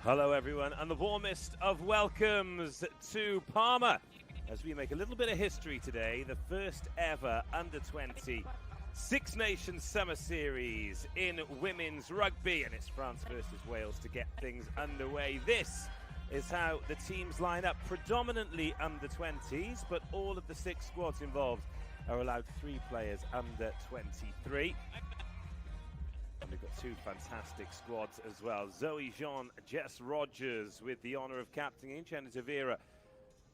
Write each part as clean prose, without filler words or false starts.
Hello everyone, and the warmest of welcomes to Parma as we make a little bit of history today. The first ever under-20 Six Nations Summer Series in women's rugby, and it's France versus Wales to get things underway. This is how the teams line up, predominantly under-20s, but all of the 6 squads involved are allowed 3 players under 23. And we've got 2 fantastic squads as well. Zoe Jean, Jess Rogers with the honour of captaining. Jenna Tavira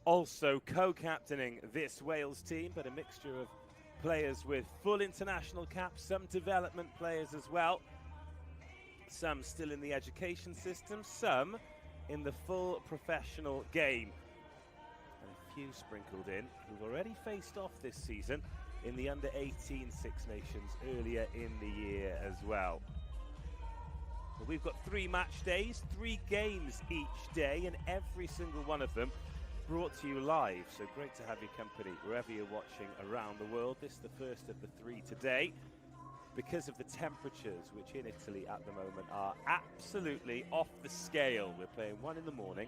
also co-captaining this Wales team, but a mixture of players with full international caps, some development players as well. Some still in the education system, some in the full professional game. And a few sprinkled in who've already faced off this season in the under-18 Six Nations earlier in the year as well. Well, we've got 3 match days, 3 games each day, and every single one of them brought to you live. So great to have your company wherever you're watching around the world. This is the first of the 3 today. Because of the temperatures, which in Italy at the moment are absolutely off the scale. We're playing 1 in the morning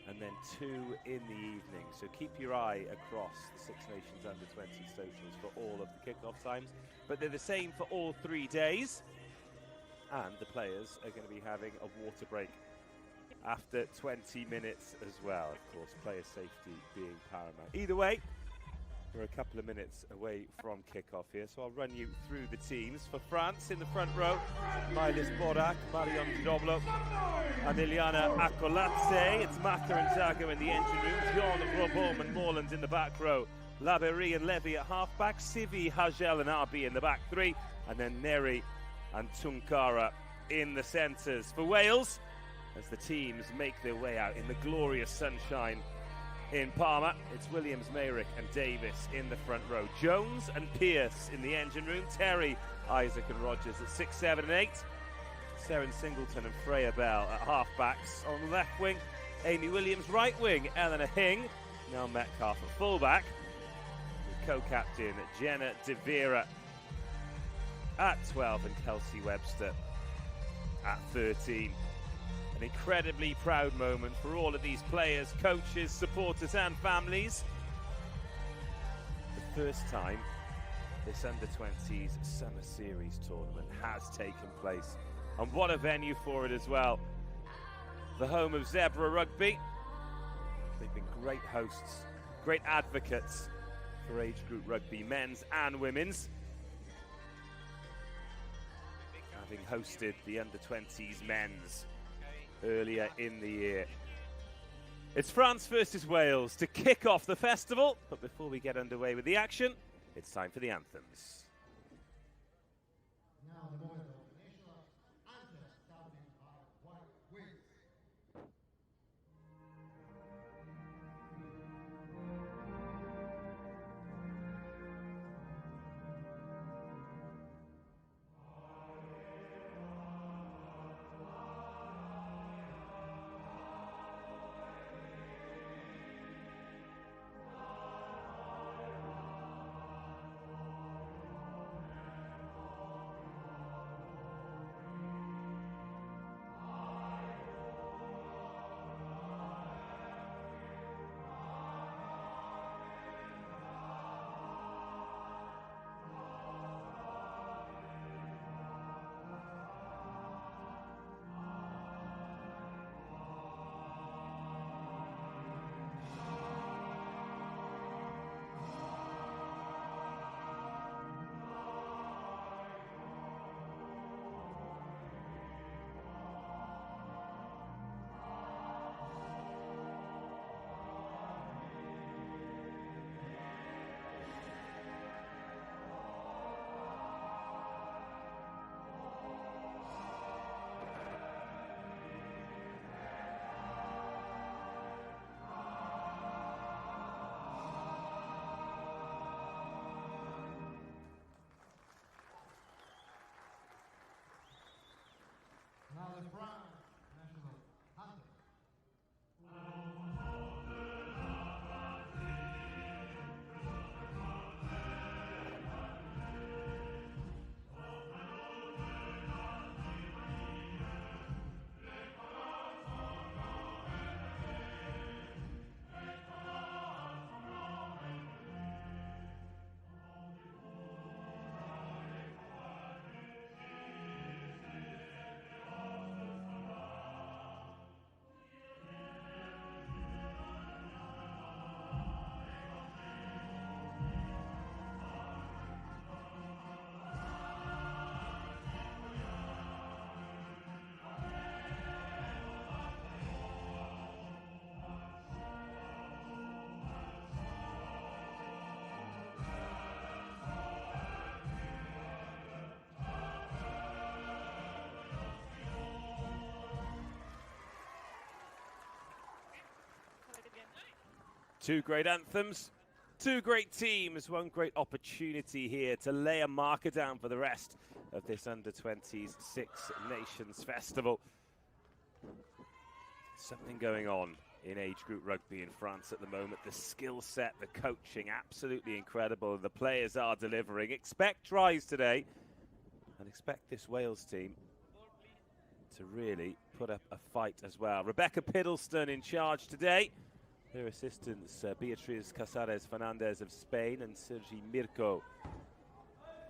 and then 2 in the evening. So keep your eye across the Six Nations Under-20 socials for all of the kickoff times. But they're the same for all 3 days. And the players are going to be having a water break after 20 minutes as well. Of course, player safety being paramount. Either way, we're a couple of minutes away from kickoff here, so I'll run you through the teams. For France, in the front row, Mylis Borak, Marion Doblo, and Iliana Akoladze. It's Maka and Zago in the engine room. John, Robom and Morland in the back row. Laberie and Levy at half-back. Sivi, Hagel and Arby in the back 3. And then Neri and Tunkara in the centres. For Wales, as the teams make their way out in the glorious sunshine in Parma, it's Williams, Mayrick and Davis in the front row. Jones and Pierce in the engine room. Terry, Isaac and Rogers at 6, 7 and 8. Seren Singleton and Freya Bell at half-backs. On the left wing, Amy Williams. Right wing, Eleanor Hing. Nell Metcalf at full-back. Co-captain Jenna Tavira at 12 and Kelsey Webster at 13. An incredibly proud moment for all of these players, coaches, supporters and families. The first time this Under-20s Summer Series tournament has taken place. And what a venue for it as well. The home of Zebra Rugby. They've been great hosts, great advocates for age group rugby, men's and women's. Having hosted the Under-20s men's earlier in the year. It's France versus Wales to kick off the festival, but before we get underway with the action, it's time for the anthems. Now the moment of the national anthem, starting by White Wings. Now the France national anthem. Two great anthems, two great teams, one great opportunity here to lay a marker down for the rest of this Under-20s Six Nations Festival. Something going on in age group rugby in France at the moment. The skill set, the coaching, absolutely incredible. The players are delivering. Expect tries today, and expect this Wales team to really put up a fight as well. Rebecca Piddleston in charge today. Her assistants, Beatriz Casares Fernandez of Spain and Sergi Mirko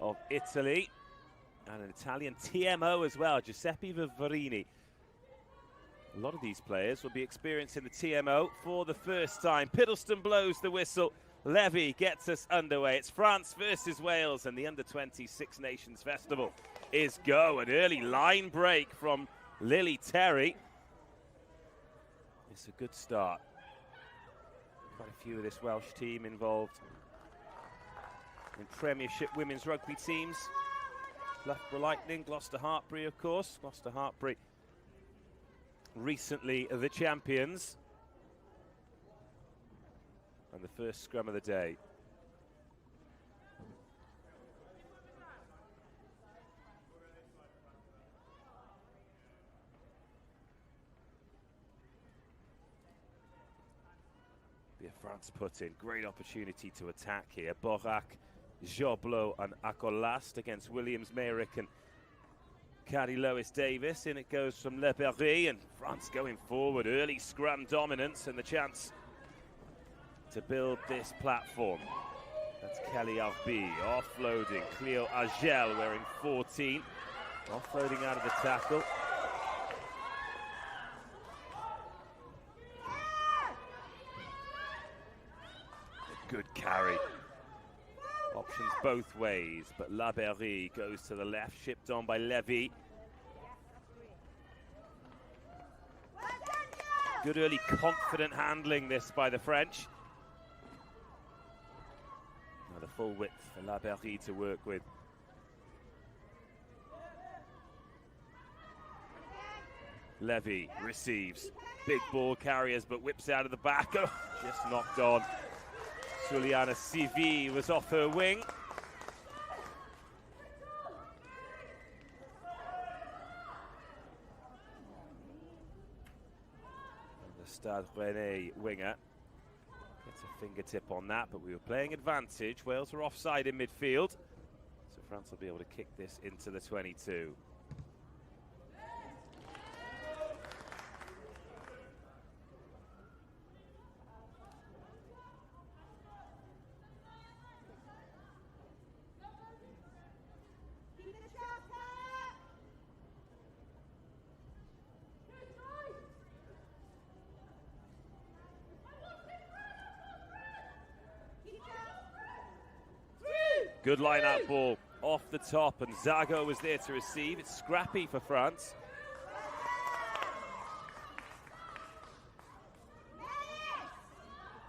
of Italy. And an Italian TMO as well, Giuseppe Vivarini. A lot of these players will be experiencing the TMO for the first time. Piddleston blows the whistle. Levy gets us underway. It's France versus Wales, and the Under-20 Six Nations Festival is go. An early line break from Lily Terry. It's a good start. Quite a few of this Welsh team involved in Premiership women's rugby teams. Loughborough Lightning, Gloucester Hartpury, of course. Gloucester Hartpury recently the champions. And the first scrum of the day. France put in great opportunity to attack here. Borac, Joblot and Acolast against Williams, Mayrick and Carrie Lois Davis. In it goes from Le Berry, and France going forward. Early scrum dominance and the chance to build this platform. That's Kelly Arby offloading. Cleo Agel wearing 14. Offloading out of the tackle. Good carry. Options both ways, but La Berry goes to the left, shipped on by Levy. Good early confident handling this by the French. Now the full width for La Berry to work with. Levy receives. Big ball carriers, but whips out of the back. Oh, just knocked on. Juliana Civi was off her wing. And the Stade Rennais winger gets a fingertip on that, but we were playing advantage. Wales were offside in midfield, so France will be able to kick this into the 22. Good line-out ball off the top, and Zago was there to receive. It's scrappy for France.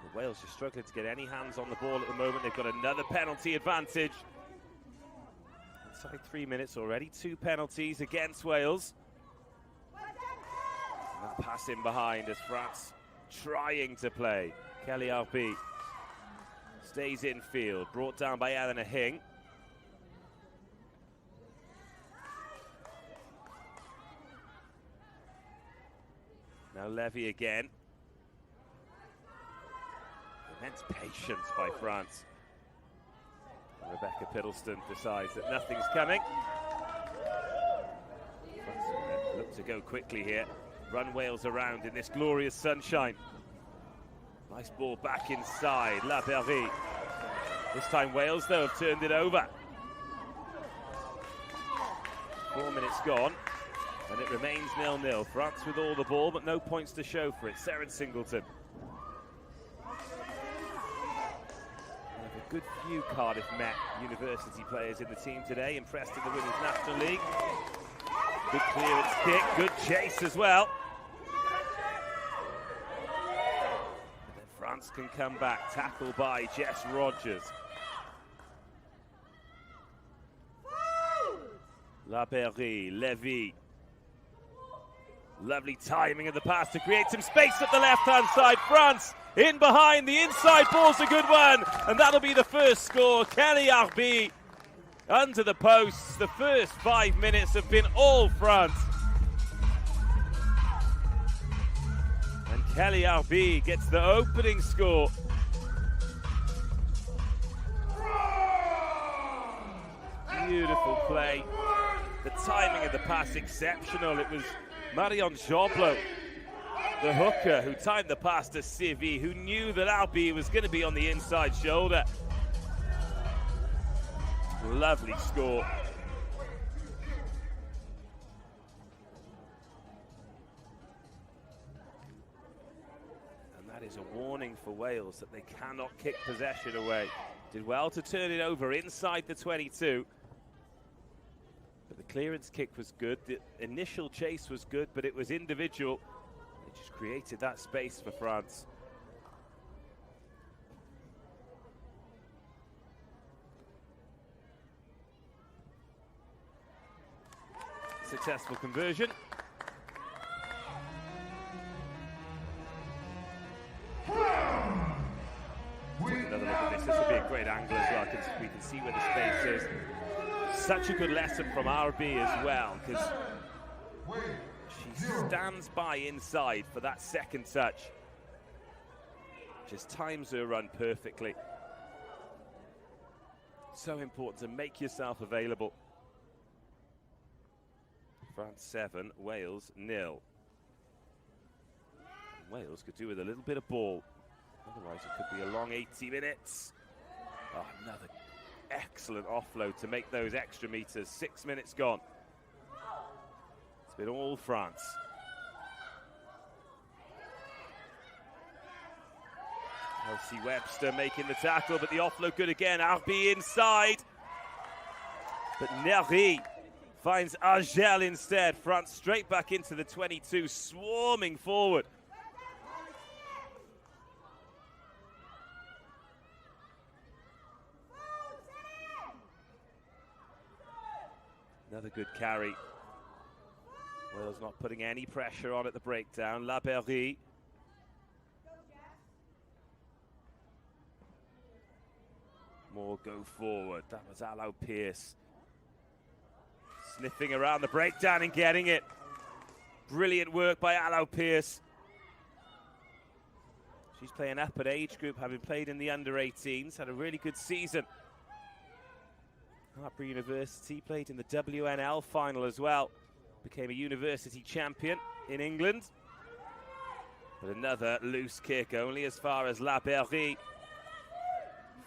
The Wales are struggling to get any hands on the ball at the moment. They've got another penalty advantage. Inside 3 minutes already, 2 penalties against Wales. And pass in behind as France trying to play. Kelly Arby stays in field, brought down by Eleanor Hing. Now Levy again. Immense patience by France. And Rebecca Piddleston decides that nothing's coming. France look to go quickly here. Run Wales around in this glorious sunshine. Nice ball back inside, La Berry. This time Wales, though, have turned it over. 4 minutes gone, and it remains 0-0. France with all the ball, but no points to show for it. Seren Singleton. We have a good few Cardiff Met University players in the team today, impressed in the Women's National League. Good clearance kick, good chase as well. France can come back, tackle by Jess Rogers. La Berry, Levy. Lovely timing of the pass to create some space at the left-hand side. France in behind, the inside ball's a good one, and that'll be the first score. Kelly Arby under the posts. The first 5 minutes have been all France. And Kelly Arby gets the opening score. Beautiful play. The timing of the pass exceptional. It was Marion Joblo, the hooker, who timed the pass to Sivy, who knew that Arby was going to be on the inside shoulder. Lovely score. And that is a warning for Wales that they cannot kick possession away. Did well to turn it over inside the 22. But the clearance kick was good, the initial chase was good, but it was individual. It just created that space for France. Successful conversion. Take another look at this. This will be a great angle as well, because we can see where the space is. Such a good lesson from RB as well, because she stands by inside for that second touch. Just times her run perfectly. So important to make yourself available. France 7, Wales 0. Wales could do with a little bit of ball. Otherwise it could be a long 80 minutes. Oh, another excellent offload to make those extra meters. 6 minutes gone. It's been all France. Elsie Webster making the tackle, but the offload good again. Arby inside. But Neri finds Argel instead. France straight back into the 22, swarming forward. Another good carry. Wales not putting any pressure on at the breakdown. La Berry. More go forward. That was Allo Pierce. Sniffing around the breakdown and getting it. Brilliant work by Allo Pierce. She's playing up at age group, having played in the under-18s, had a really good season. Harper University played in the WNL final as well. Became a university champion in England. But another loose kick, only as far as La Berry.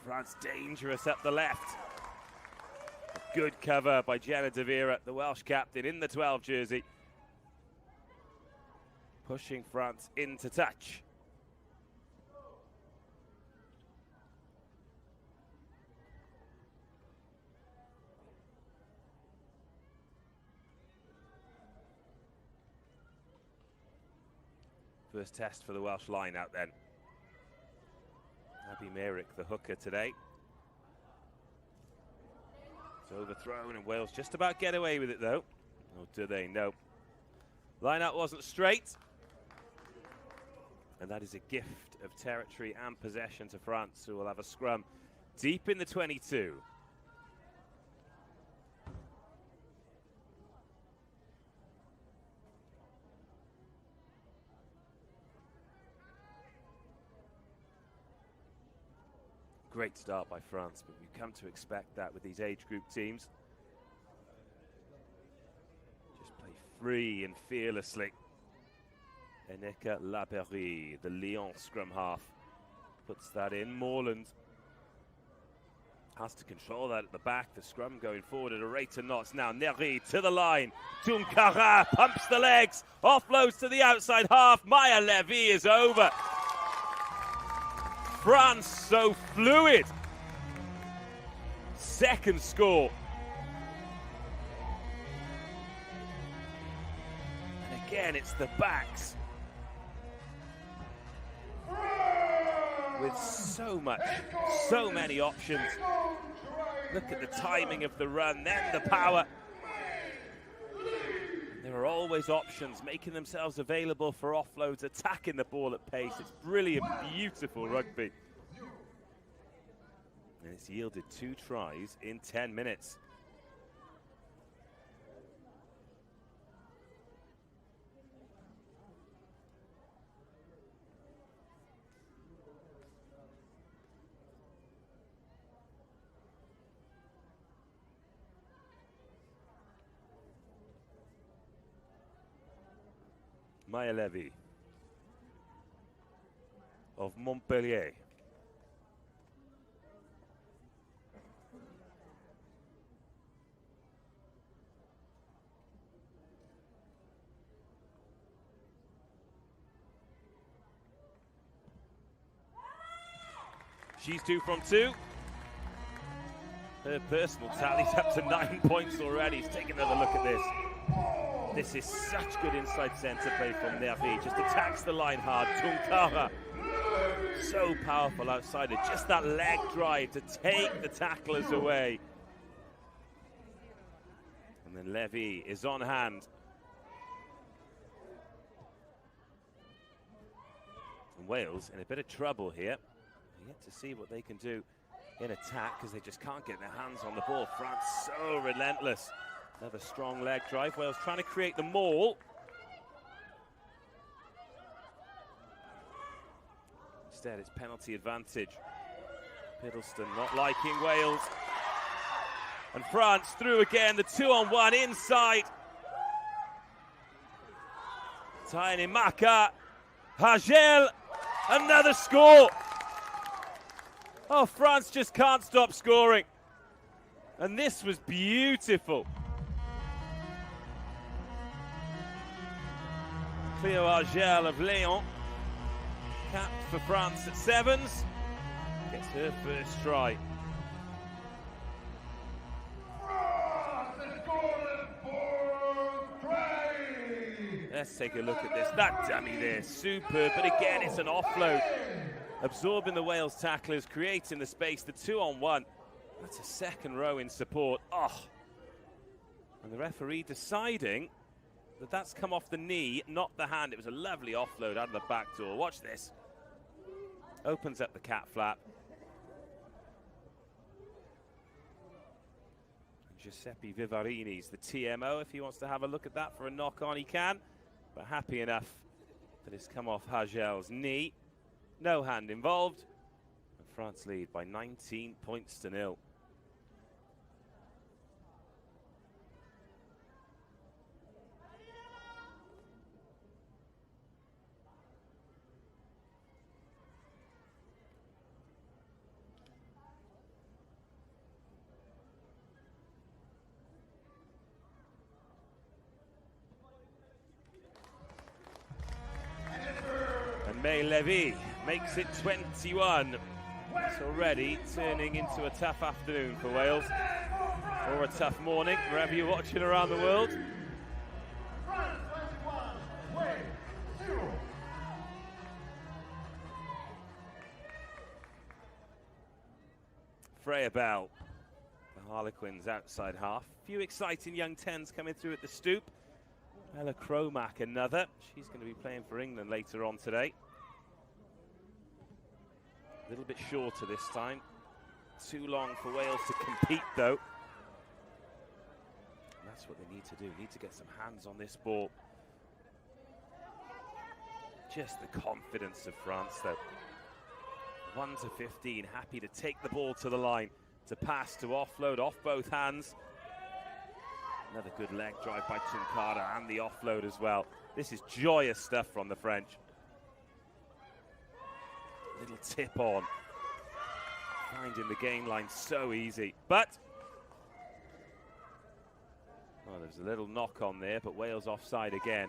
France dangerous up the left. A good cover by Jenna De Vera, the Welsh captain in the 12 jersey. Pushing France into touch. First test for the Welsh line out then. Abby Merrick, the hooker today. It's overthrown and Wales just about get away with it though. Or do they? No. Line out wasn't straight. And that is a gift of territory and possession to France, who will have a scrum deep in the 22. Great start by France, but we've come to expect that with these age group teams. Just play free and fearlessly. Eneka La Berry, the Lyon scrum half, puts that in. Moreland has to control that at the back. The scrum going forward at a rate of knots. Now Neri to the line. Tunkara pumps the legs, offloads to the outside half. Maya Levy is over. France so fluid. Second score. And again, it's the backs. With so many options. Look at the timing of the run, then the power. And There are always options, making themselves available for offloads, attacking the ball at pace. It's brilliant, beautiful rugby. And it's yielded 2 tries in 10 minutes. Maya Levy of Montpellier. She's 2 from 2. Her personal tally's up to 9 points already. Let's take another look at this. This is such good inside centre play from Nervi. Just attacks the line hard. Tunkara, so powerful outside it. Just that leg drive to take the tacklers away. And then Levy is on hand. And Wales in a bit of trouble here. Yet to see what they can do in attack, because they just can't get their hands on the ball. France so relentless. Another strong leg drive. Wales trying to create the maul. Instead, it's penalty advantage. Piddleston not liking Wales. And France through again, the 2-on-1 inside. Tiny Maka. Hagel, another score. Oh, France just can't stop scoring. And this was beautiful. Cleo Argel of Lyon, capped for France at 7s, gets her first try. Let's take a look at this. That dummy there, superb, but again, it's an offload. Absorbing the Wales tacklers, creating the space, the 2-on-1. That's a second row in support. Oh! And the referee deciding that that's come off the knee, not the hand. It was a lovely offload out of the back door. Watch this. Opens up the cat flap. And Giuseppe Vivarini's the TMO. If he wants to have a look at that for a knock-on, he can. But happy enough that it's come off Hagel's knee. No hand involved. And France lead by 19 points to 0. May Levy makes it 21. It's already turning into a tough afternoon for Wales, or a tough morning, wherever you're watching around the world. Freya Bell, the Harlequins outside half. Few exciting young 10s coming through at the stoop. Ella Cromack, another. She's going to be playing for England later on today. A little bit shorter this time. Too long for Wales to compete, though. And that's what they need to do. Need to get some hands on this ball. Just the confidence of France, though. 1 to 15, happy to take the ball to the line, to pass, to offload off both hands. Another good leg drive by Tunkara, and the offload as well. This is joyous stuff from the French. Little tip on. Finding the game line so easy. But, oh, there's a little knock on there, but Wales offside again.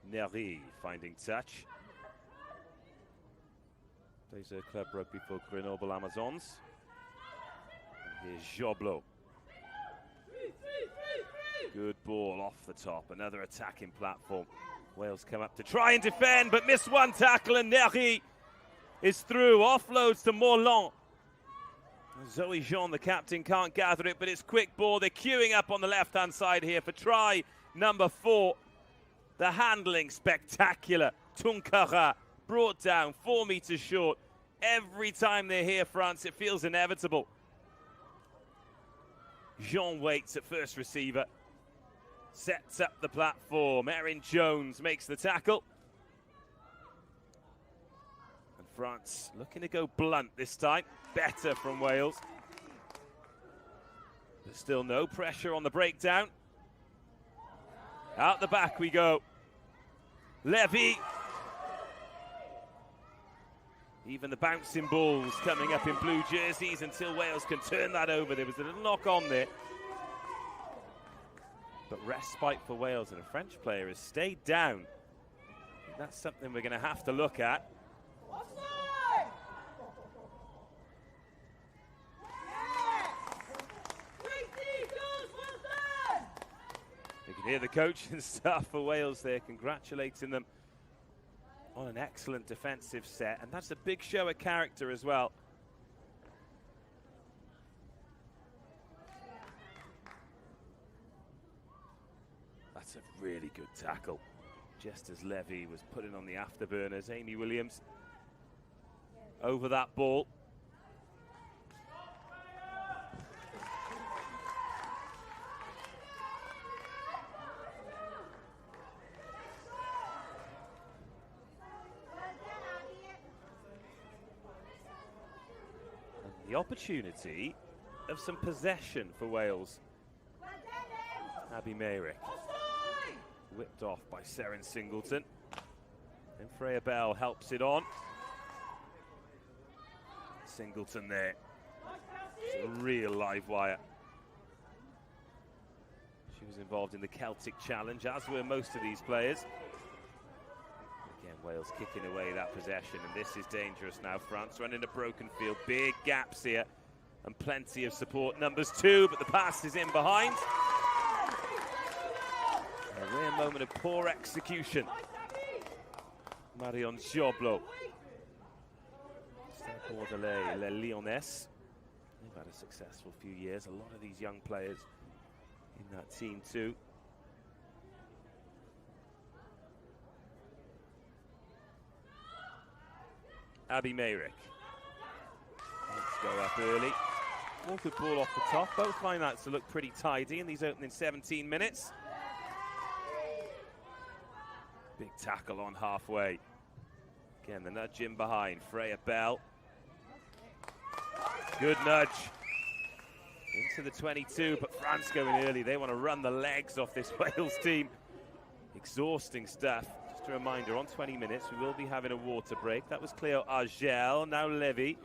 Neri finding touch. Plays club rugby for Grenoble Amazons. And here's Joblo. Good ball off the top, another attacking platform. Wales come up to try and defend, but miss one tackle, and Nery is through. Offloads to Morland. Zoe Jean, the captain, can't gather it, but it's quick ball. They're queuing up on the left-hand side here for try number 4. The handling spectacular. Tunkara brought down 4 meters short. Every time they're here, France, it feels inevitable. Jean waits at first receiver. Sets up the platform. Erin Jones makes the tackle. And France looking to go blunt this time. Better from Wales. But still no pressure on the breakdown. Out the back we go. Levy. Even the bouncing balls coming up in blue jerseys until Wales can turn that over. There was a little knock on there. But respite for Wales, and a French player has stayed down. That's something we're going to have to look at. You can hear the coaching staff for Wales there congratulating them on an excellent defensive set, and that's a big show of character as well. That's a really good tackle. Just as Levy was putting on the afterburners, Amy Williams over that ball. And the opportunity of some possession for Wales. Abby Mayrick. Whipped off by Seren Singleton. And Freya Bell helps it on. Singleton there. It's a real live wire. She was involved in the Celtic Challenge, as were most of these players. Again, Wales kicking away that possession, and this is dangerous now. France running a broken field, big gaps here, and plenty of support. Numbers 2, but the pass is in behind. A rare moment of poor execution. Marion Joblo. Stade Bordelais, Les Lyonnais. They've had a successful few years. A lot of these young players in that team too. Abby Mayrick. Let's go up early. All good ball off the top. Both line-outs to look pretty tidy in these opening 17 minutes. Big tackle on halfway. Again, the nudge in behind. Freya Bell. Good nudge. Into the 22, but France going early. They want to run the legs off this Wales team. Exhausting stuff. Just a reminder, on 20 minutes, we will be having a water break. That was Cleo Argel, now Levy.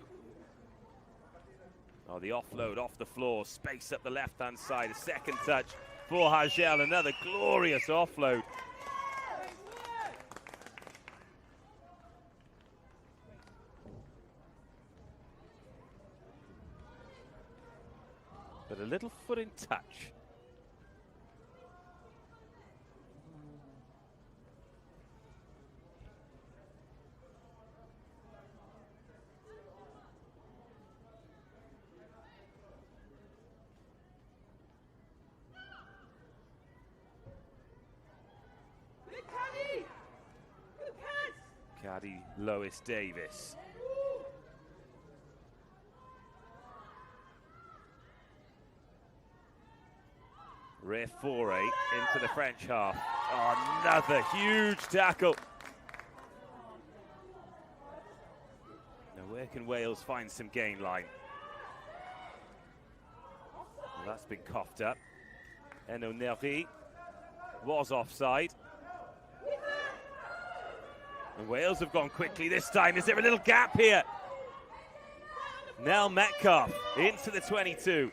Oh, the offload off the floor. Space up the left-hand side. A second touch for Argel. Another glorious offload. But a little foot in touch. Caddy Lois Davis. Rare foray into the French half. Oh, another huge tackle. Now where can Wales find some gain line? Well, that's been coughed up. Eno Nervi was offside. And Wales have gone quickly this time. Is there a little gap here? Nell Metcalf into the 22.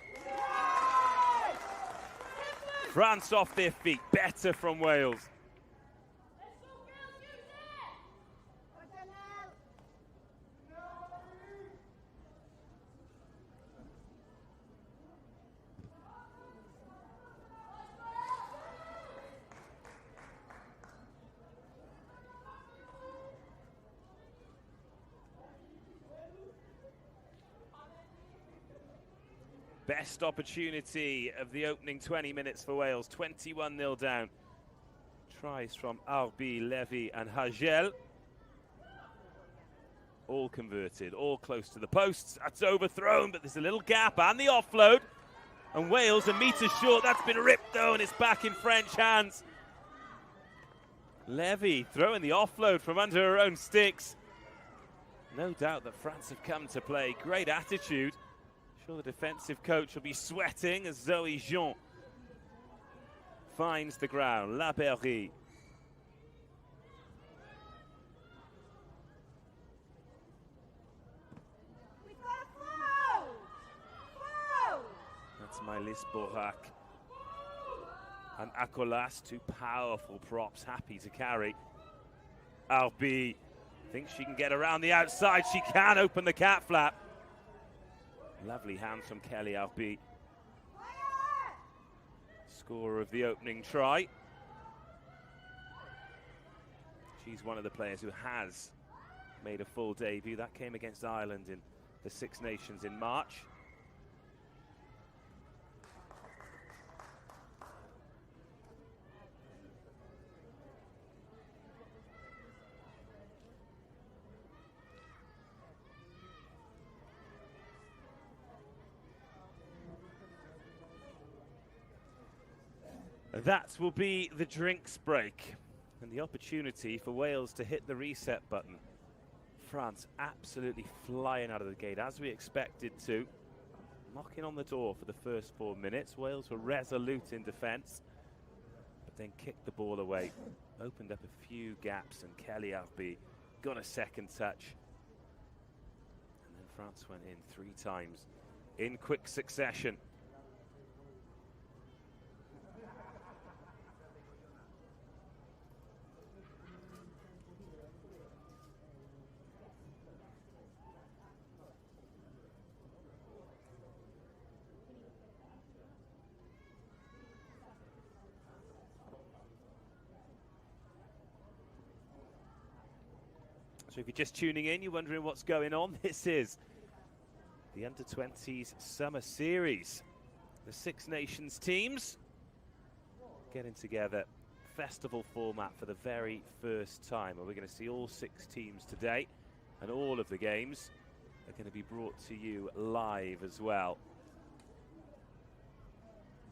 France off their feet, better from Wales. Best opportunity of the opening 20 minutes for Wales. 21-0 down. Tries from Arbi, Levy and Hagel. All converted, all close to the posts. That's overthrown, but there's a little gap and the offload. And Wales a metre short. That's been ripped though, and it's back in French hands. Levy throwing the offload from under her own sticks. No doubt that France have come to play. Great attitude. Sure the defensive coach will be sweating as Zoe Jean finds the ground. La Berry. That's Mylis Borak. And Akolas, two powerful props, happy to carry. Arbi thinks she can get around the outside. She can open the cat flap. Lovely hands from Kelly Arbi. Scorer of the opening try. She's one of the players who has made a full debut. That came against Ireland in the Six Nations in March. That will be the drinks break and the opportunity for Wales to hit the reset button. France absolutely flying out of the gate, as we expected to. Knocking on the door for the first 4 minutes. Wales were resolute in defence, but then kicked the ball away. Opened up a few gaps, and Kelly Arbi got a second touch. And then France went in 3 times in quick succession. So if you're just tuning in, you're wondering what's going on, this is the Under-20s Summer Series. The Six Nations teams getting together, festival format for the very first time. And we're going to see all 6 teams today, and all of the games are going to be brought to you live as well.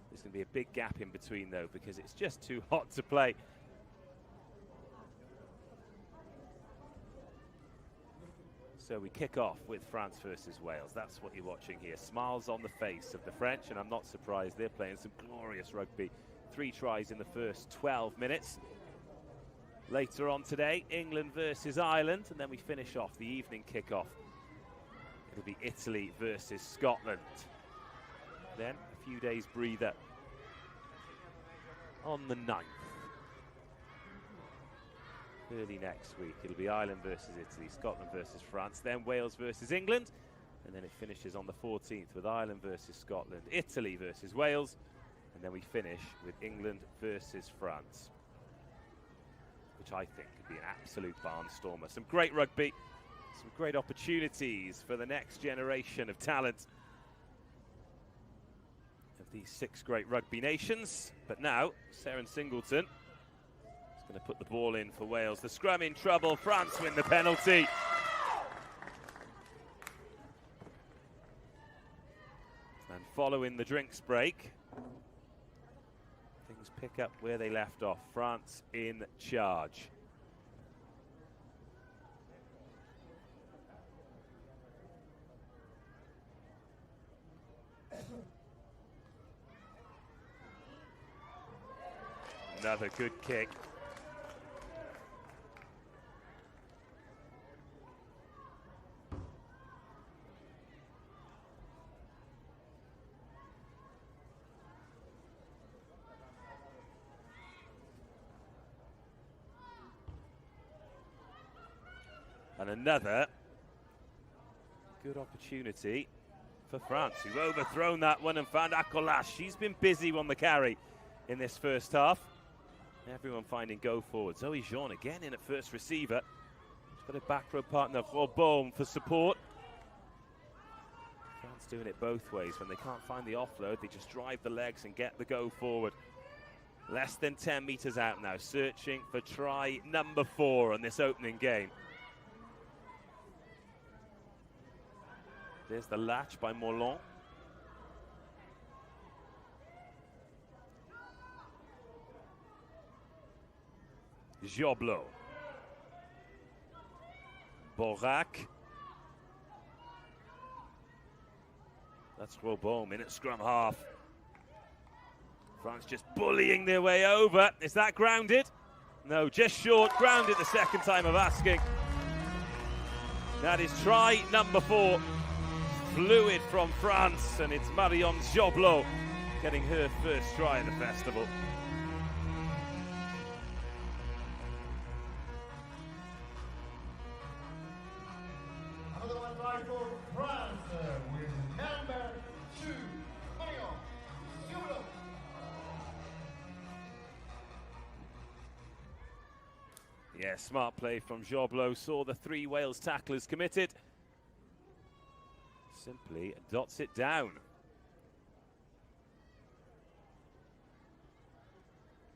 There's going to be a big gap in between though, because it's just too hot to play. So we kick off with France versus Wales. That's what you're watching here. Smiles on the face of the French, and I'm not surprised. They're playing some glorious rugby. 3 tries in the first 12 minutes. Later on today, England versus Ireland, and then we finish off the evening kickoff. It'll be Italy versus Scotland. Then a few days breather on the 9th. Early next week, it'll be Ireland versus Italy, Scotland versus France, then Wales versus England, and then it finishes on the 14th with Ireland versus Scotland, Italy versus Wales, and then we finish with England versus France, which I think could be an absolute barnstormer. Some great rugby, some great opportunities for the next generation of talent of these 6 great rugby nations. But now, Seren Singleton going to put the ball in for Wales. The scrum in trouble. France win the penalty. And following the drinks break, things pick up where they left off. France in charge. Another good kick. And another good opportunity for France, who've overthrown that one and found Akolas. She's been busy on the carry in this first half. Everyone finding go forward. Zoe Jean again in at first receiver. She's got a back row partner, Robaume, for support. France doing it both ways. When they can't find the offload, they just drive the legs and get the go forward. Less than 10 meters out now, searching for try number 4 on this opening game. There's the latch by Morlon. Joblot. Borac. That's Robaume in at scrum half. France just bullying their way over. Is that grounded? No, just short. Grounded the second time of asking. That is try number 4. Fluid from France, and it's Marion Joblot getting her first try in the festival. Another one try for France with number 2, Marion Joblot. Yeah, smart play from Joblot. Saw the 3 Wales tacklers committed. Simply dots it down.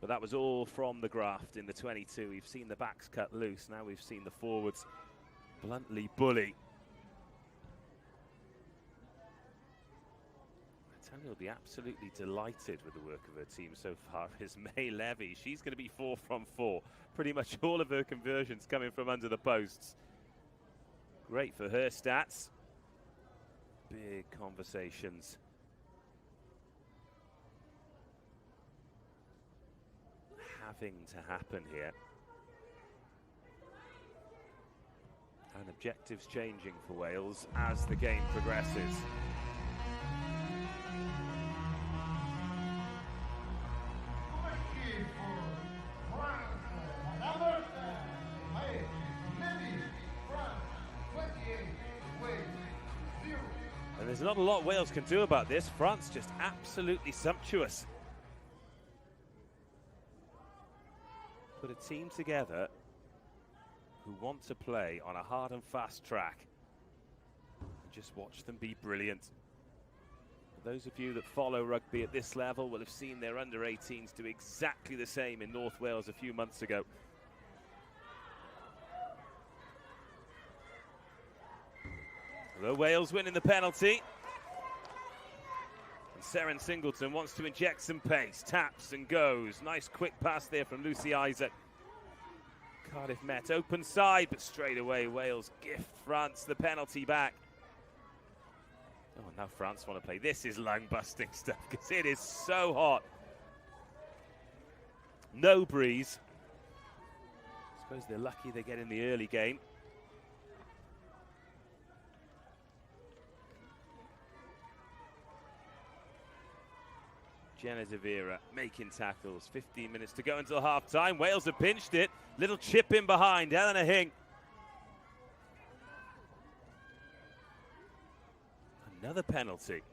But that was all from the graft in the 22. We've seen the backs cut loose. Now we've seen the forwards bluntly bully. Tanya will be absolutely delighted with the work of her team so far is May Levy. She's going to be 4 from 4. Pretty much all of her conversions coming from under the posts. Great for her stats. Big conversations. Having to happen here. And objectives changing for Wales as the game progresses. And there's not a lot Wales can do about this. France just absolutely sumptuous. Put a team together who want to play on a hard and fast track. And just watch them be brilliant. For those of you that follow rugby at this level will have seen their under-18s do exactly the same in North Wales a few months ago. The Wales winning the penalty. And Seren Singleton wants to inject some pace. Taps and goes. Nice quick pass there from Lucy Isaac. Cardiff Met open side, but straight away Wales gift France the penalty back. Oh, now France want to play. This is lung-busting stuff because it is so hot. No breeze. I suppose they're lucky they get in the early game. Jenna De Vera making tackles. 15 minutes to go until half-time. Wales have pinched it. Little chip in behind. Eleanor Hing. Another penalty.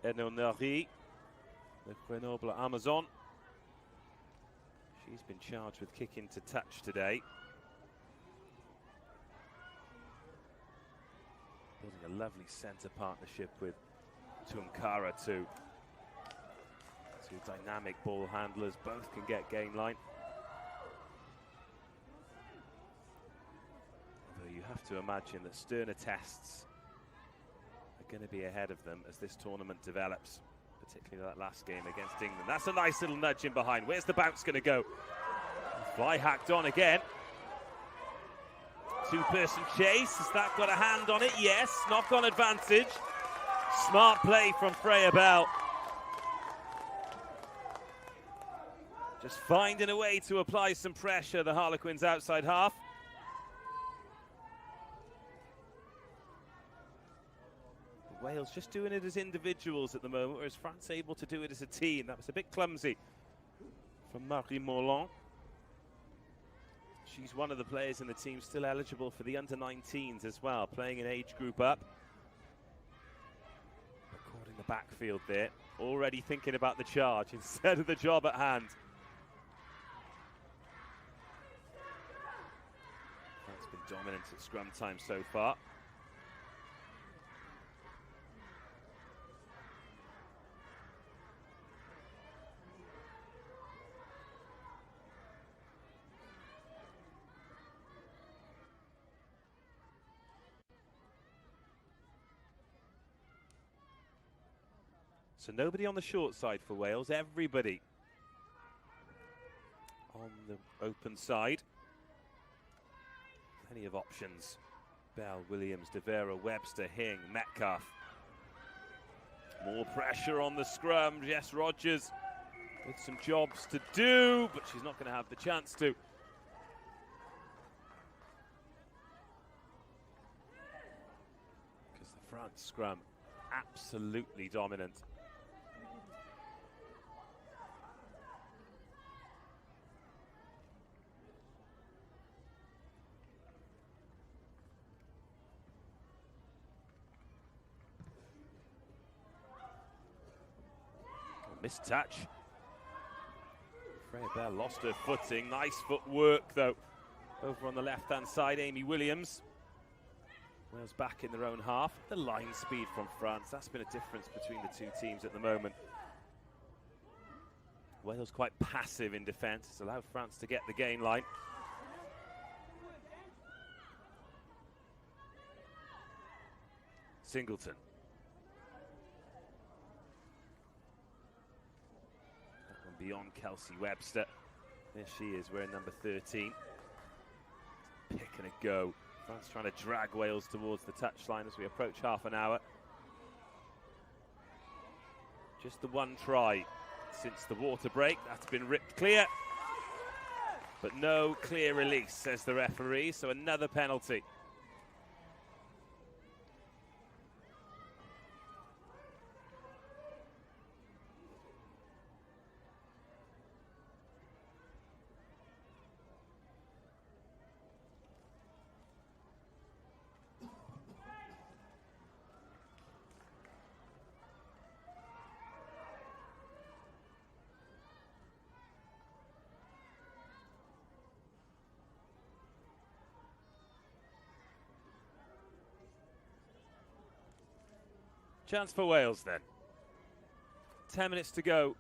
Enonari, the Grenoble Amazon. She's been charged with kicking to touch today. Building a lovely centre partnership with Tunkara too. 2 dynamic ball handlers, both can get gain line. Although you have to imagine that sterner tests going to be ahead of them as this tournament develops, particularly that last game against England. That's a nice little nudge in behind. Where's the bounce going to go? Fly hacked on again. 2-person chase. Has that got a hand on it? Yes. Knock on advantage. Smart play from Freya Bell. Just finding a way to apply some pressure, the Harlequins outside half. Wales just doing it as individuals at the moment, whereas France able to do it as a team. That was a bit clumsy from Marie Morland. She's one of the players in the team still eligible for the under-19s as well, playing an age group up. Recording the backfield there, already thinking about the charge instead of the job at hand. France been dominant at scrum time so far. So nobody on the short side for Wales, everybody on the open side. Plenty of options. Bell, Williams, De Vera, Webster, Hing, Metcalf. More pressure on the scrum. Jess Rogers with some jobs to do, but she's not going to have the chance to. Because the France scrum, absolutely dominant. Missed touch. Freya Bell lost her footing. Nice footwork though. Over on the left-hand side, Amy Williams. Wales back in their own half. The line speed from France. That's been a difference between the two teams at the moment. Wales quite passive in defence. It's allowed France to get the gain line. Singleton. Beyond Kelsey Webster. There she is, wearing number 13. Pick and a go. France trying to drag Wales towards the touchline as we approach half an hour. Just the one try since the water break. That's been ripped clear. But no clear release, says the referee, so another penalty. Chance for Wales then. 10 minutes to go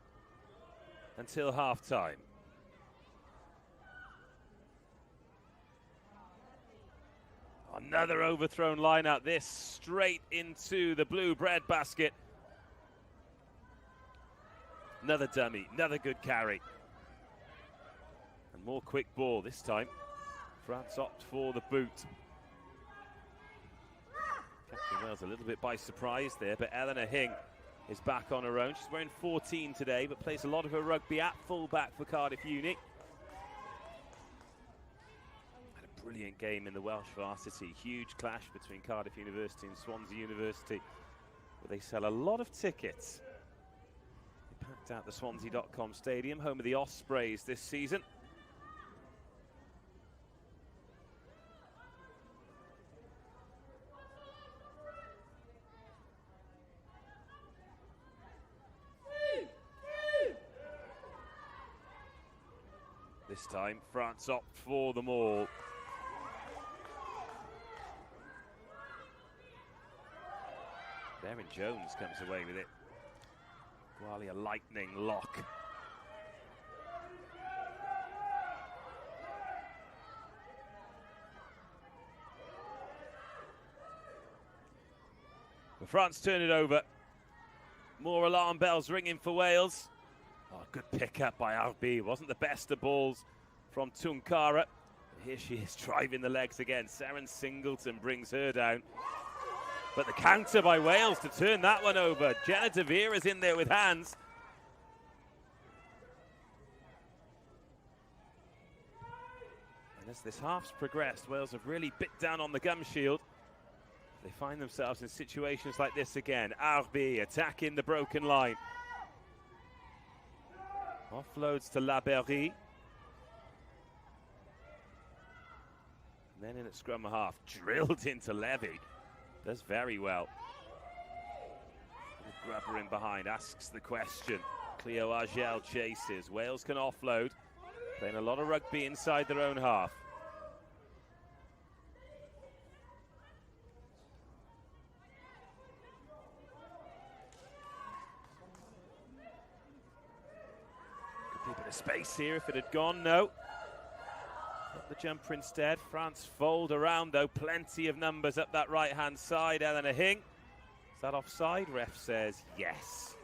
until half-time. Another overthrown line out, this straight into the blue bread basket. Another dummy, another good carry. And more quick ball this time. France opt for the boot. Catching Wales a little bit by surprise there, but Eleanor Hing is back on her own. She's wearing 14 today, but plays a lot of her rugby at full-back for Cardiff Uni. Had a brilliant game in the Welsh varsity. Huge clash between Cardiff University and Swansea University, where they sell a lot of tickets. They packed out the Swansea.com stadium, home of the Ospreys this season. This time, France opt for the maul. Darren Jones comes away with it. Gwalia lightning lock. But France turn it over. More alarm bells ringing for Wales. Oh, good pick up by Arbi. Wasn't the best of balls from Tunkara. Here she is driving the legs again. Saren Singleton brings her down. But the counter by Wales to turn that one over. Jenna De Vera's in there with hands. And as this half's progressed, Wales have really bit down on the gum shield. They find themselves in situations like this again. Rugby attacking the broken line. Offloads to Laberry. And then in at scrum half, drilled into Levy. Does very well. The grubber in behind asks the question. Cleo Argel chases. Wales can offload. Playing a lot of rugby inside their own half. Could be a bit of space here if it had gone. No. Got the jumper instead. France fold around though. Plenty of numbers up that right-hand side. Eleanor Hing. Is that offside? Ref says yes.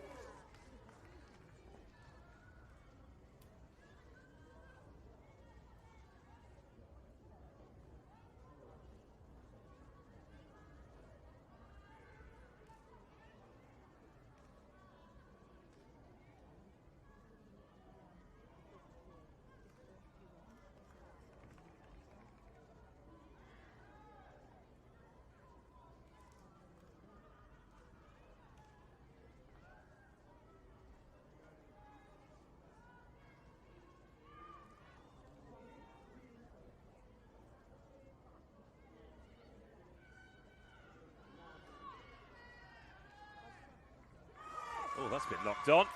Oh, that's been knocked on.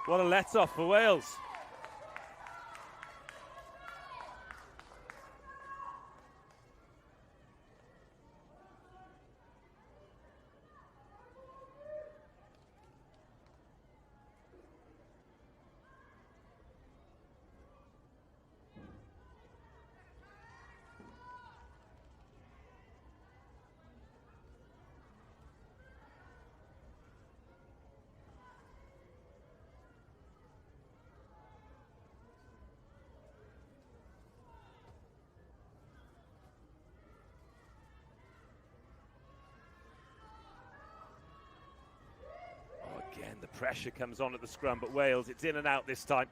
What a let-off for Wales. The pressure comes on at the scrum, but Wales, it's in and out this time.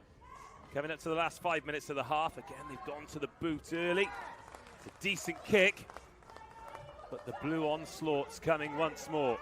Coming up to the last 5 minutes of the half. Again, they've gone to the boot early. It's a decent kick, but the blue onslaught's coming once more.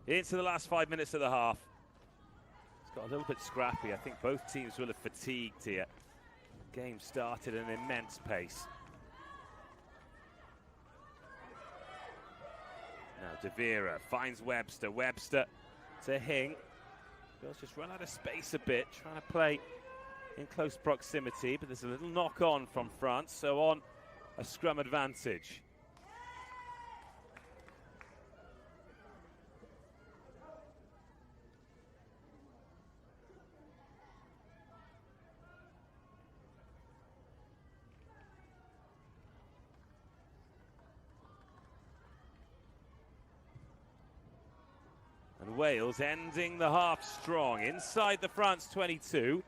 Into the last 5 minutes of the half. It's got a little bit scrappy. I think both teams will have fatigued here. Game started at an immense pace. Now De Vera finds Webster. Webster to Hing. Girls just run out of space a bit, trying to play in close proximity, but there's a little knock on from France, so on a scrum advantage. And Wales ending the half strong inside the France 22.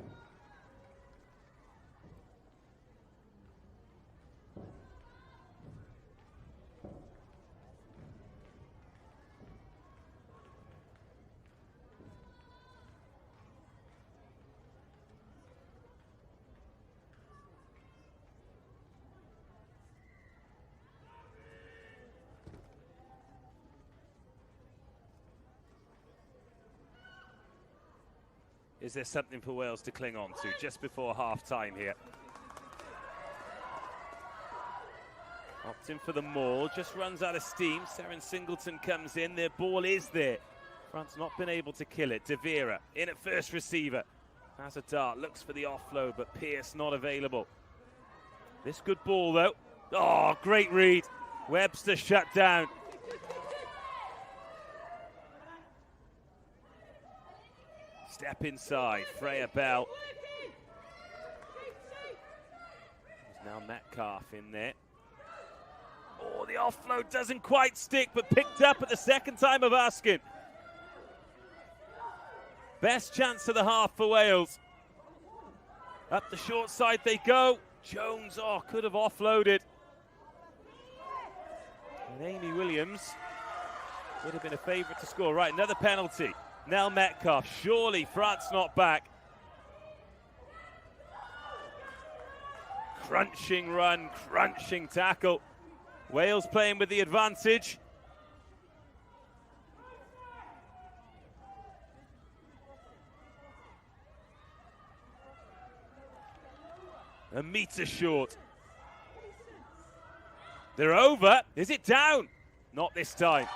Is there something for Wales to cling on to just before half-time here? Opting for the maul, just runs out of steam. Seren Singleton comes in, their ball is there. France not been able to kill it. De Vera in at first receiver. Has a dart, looks for the offload, but Pearce not available. This good ball though. Oh, great read. Webster shut down. Step inside, Freya Bell. There's now Metcalf in there. Oh, the offload doesn't quite stick, but picked up at the second time of asking. Best chance of the half for Wales. Up the short side they go. Jones, could have offloaded. And Amy Williams would have been a favourite to score. Right, another penalty. Nell Metcalf, surely France not back. Crunching run, crunching tackle. Wales playing with the advantage. A metre short. They're over. Is it down? Not this time.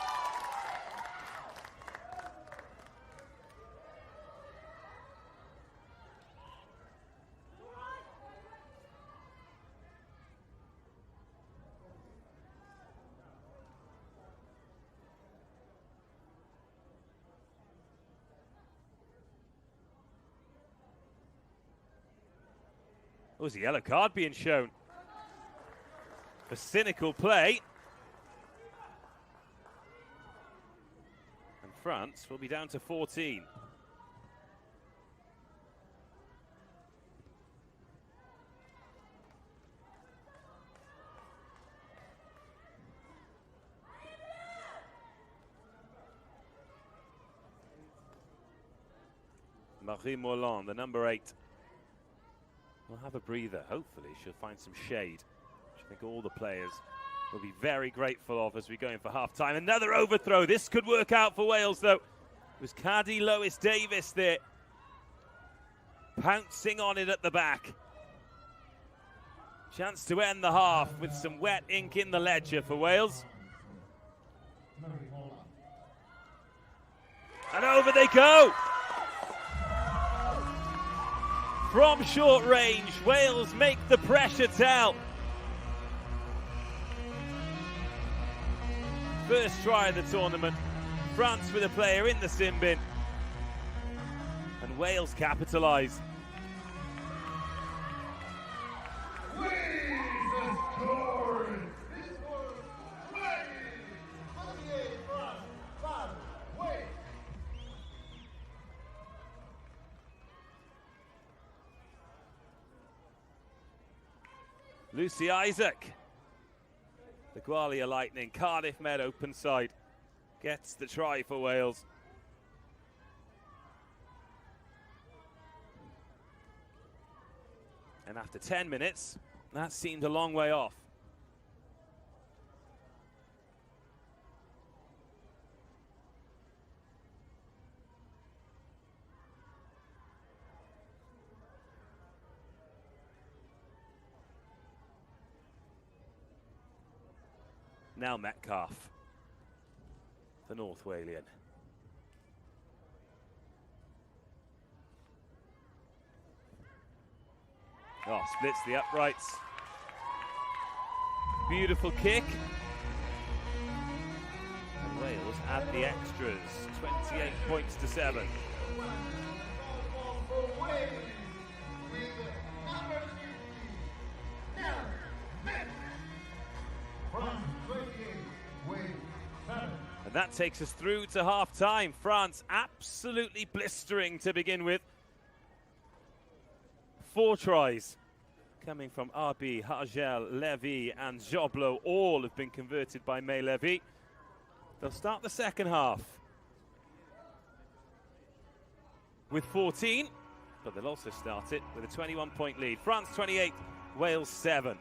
Oh, there's a yellow card being shown for cynical play. And France will be down to 14. Marie Morland, the number 8. We'll have a breather. Hopefully she'll find some shade, which I think all the players will be very grateful of as we go in for half-time. Another overthrow. This could work out for Wales, though. It was Caddy Lois-Davis there, pouncing on it at the back. Chance to end the half with some wet ink in the ledger for Wales. And over they go. From short range, Wales make the pressure tell. First try of the tournament. France with a player in the sin bin. And Wales capitalise. Lucy Isaac, the Gwalia Lightning, Cardiff Med open side, gets the try for Wales. And after 10 minutes, that seemed a long way off. Now Metcalf, the North Walian. Splits the uprights. Beautiful kick. And Wales add the extras, 28 points to 7. And that takes us through to half-time. France absolutely blistering to begin with. 4 tries coming from Arbi, Hargel, Levy and Joblo. All have been converted by May Levy. They'll start the second half with 14, but they'll also start it with a 21-point lead. France 28, Wales 7.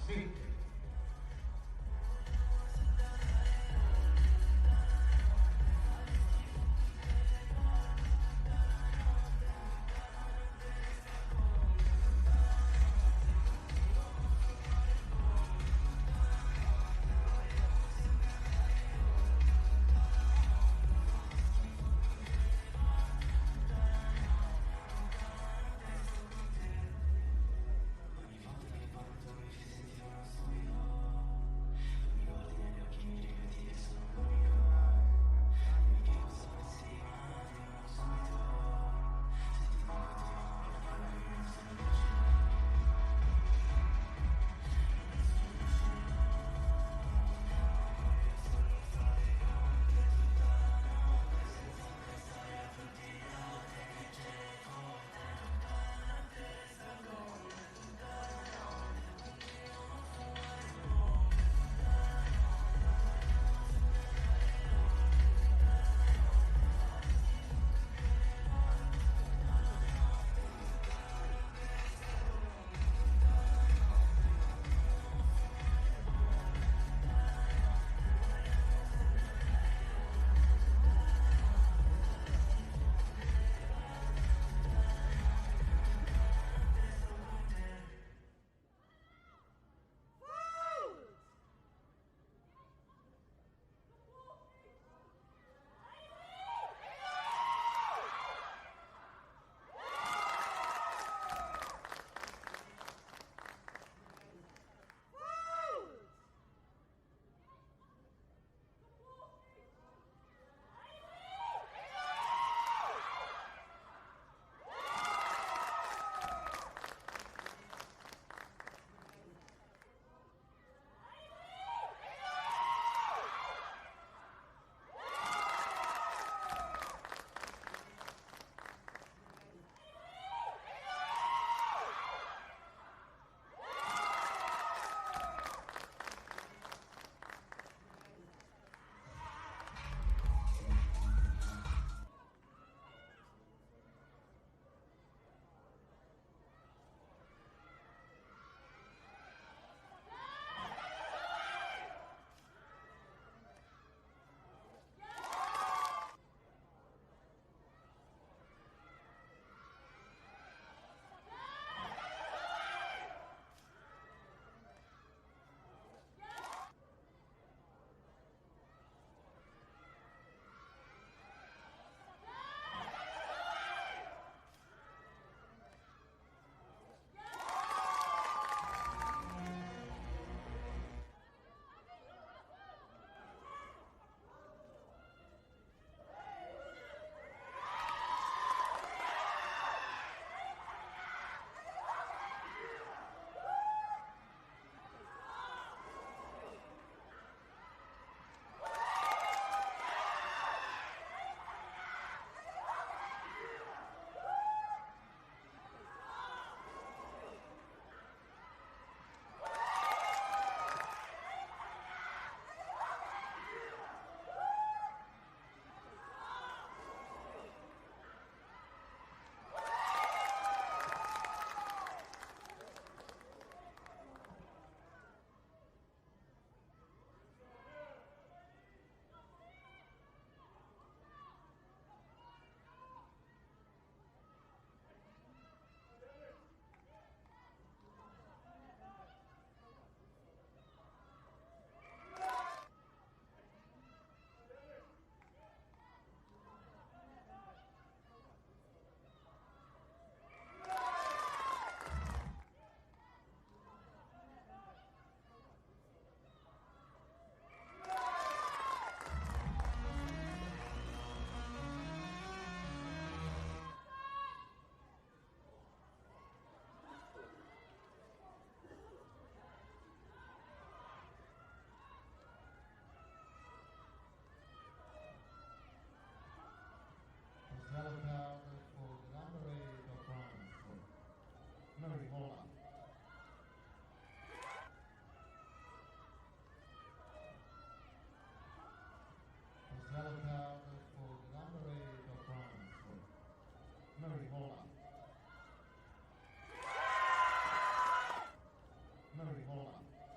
safety. Mary Holland.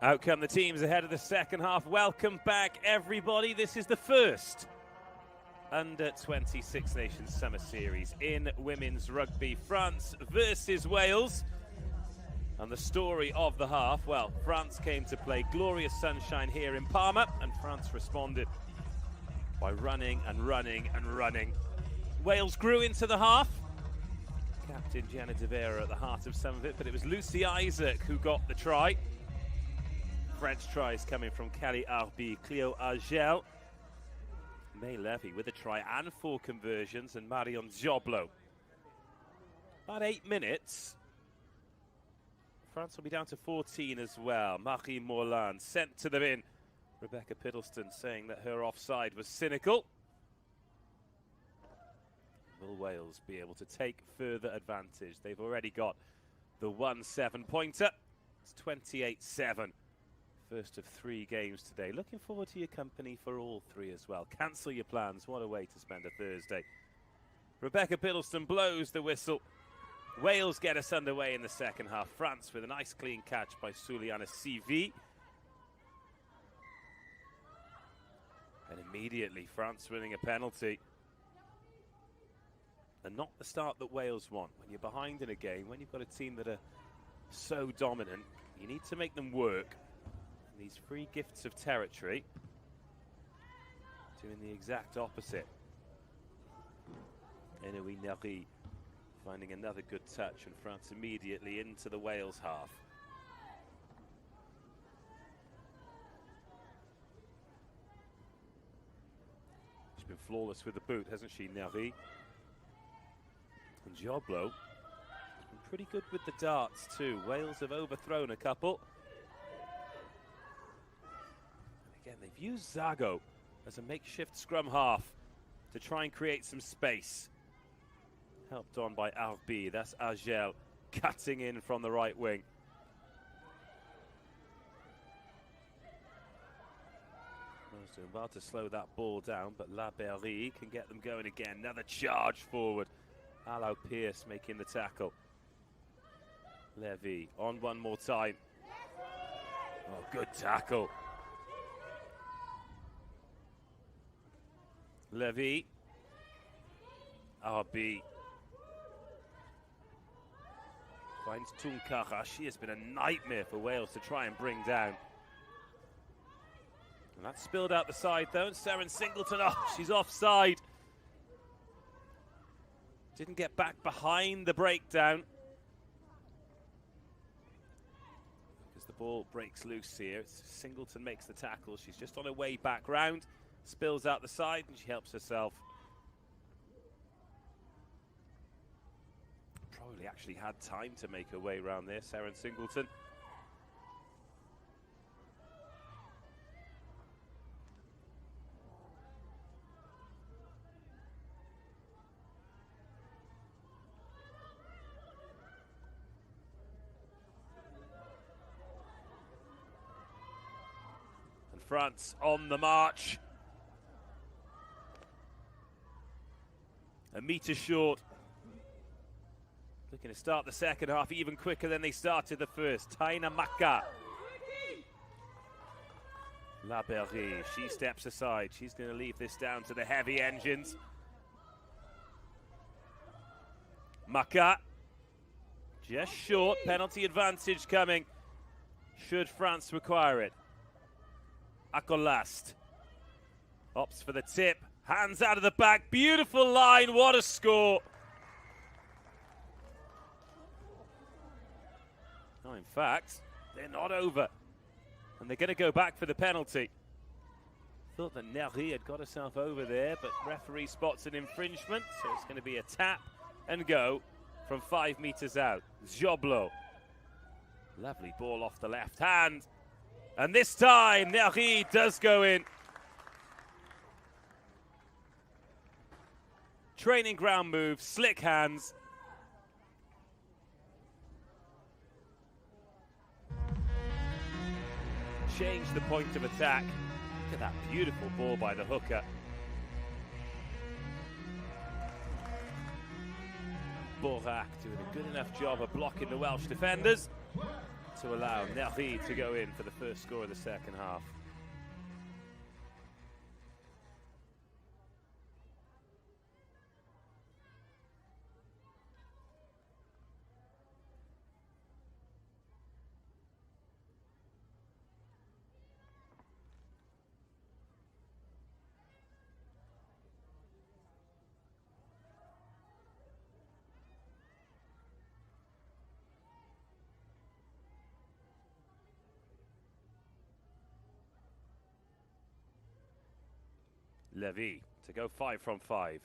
Out come the teams ahead of the second half. Welcome back, everybody. This is the first Under-20 Six Nations Summer Series in women's rugby. France versus Wales. And the story of the half, well, France came to play glorious sunshine here in Parma, and France responded by running and running and running. Wales grew into the half. Captain Gianna De Vera at the heart of some of it, but it was Lucy Isaac who got the try. French tries coming from Kelly Arby, Cleo Argel, May Levy with a try and 4 conversions, and Marion Joblo. About 8 minutes. France will be down to 14 as well. Marie Morland sent to the bin. Rebecca Piddleston saying that her offside was cynical. Will Wales be able to take further advantage? They've already got the 1-7 pointer. It's 28-7. First of 3 games today. Looking forward to your company for all 3 as well. Cancel your plans. What a way to spend a Thursday. Rebecca Piddleston blows the whistle. Wales get us underway in the second half. France with a nice clean catch by Suliana CV. And immediately France winning a penalty. And not the start that Wales want. When you're behind in a game, when you've got a team that are so dominant, you need to make them work. These free gifts of territory doing the exact opposite. Enoui Nari finding another good touch, and France immediately into the Wales half. She's been flawless with the boot, hasn't she, Nari? And Joblo has been pretty good with the darts too. Wales have overthrown a couple. Again, they've used Zago as a makeshift scrum half to try and create some space. Helped on by Arbi. That's Argel cutting in from the right wing. Rose doing well to slow that ball down, but La Berry can get them going again. Another charge forward. Allo Pierce making the tackle. Levy on one more time. Oh, good tackle. Levy. RB. Finds Tunkara. She has been a nightmare for Wales to try and bring down. And that spilled out the side though. And Seren Singleton, oh, she's offside. Didn't get back behind the breakdown. Because the ball breaks loose here. Singleton makes the tackle. She's just on her way back round. Spills out the side and she helps herself. Probably actually had time to make her way around there, Seren Singleton. And France on the march. A metre short. Looking to start the second half even quicker than they started the first. Taina Maka. La Berry, she steps aside. She's going to leave this down to the heavy engines. Maka. Just short. Penalty advantage coming. Should France require it. Akolast. Opts for the tip. Hands out of the back. Beautiful line. What a score. No, in fact, they're not over. And they're going to go back for the penalty. Thought that Neri had got herself over there, but referee spots an infringement. So it's going to be a tap and go from 5 meters out. Joblo. Lovely ball off the left hand. And this time, Neri does go in. Training ground move, slick hands. Change the point of attack. Look at that beautiful ball by the hooker. Borak doing a good enough job of blocking the Welsh defenders. to allow Nervi to go in for the first score of the second half. Levy to go 5 from 5.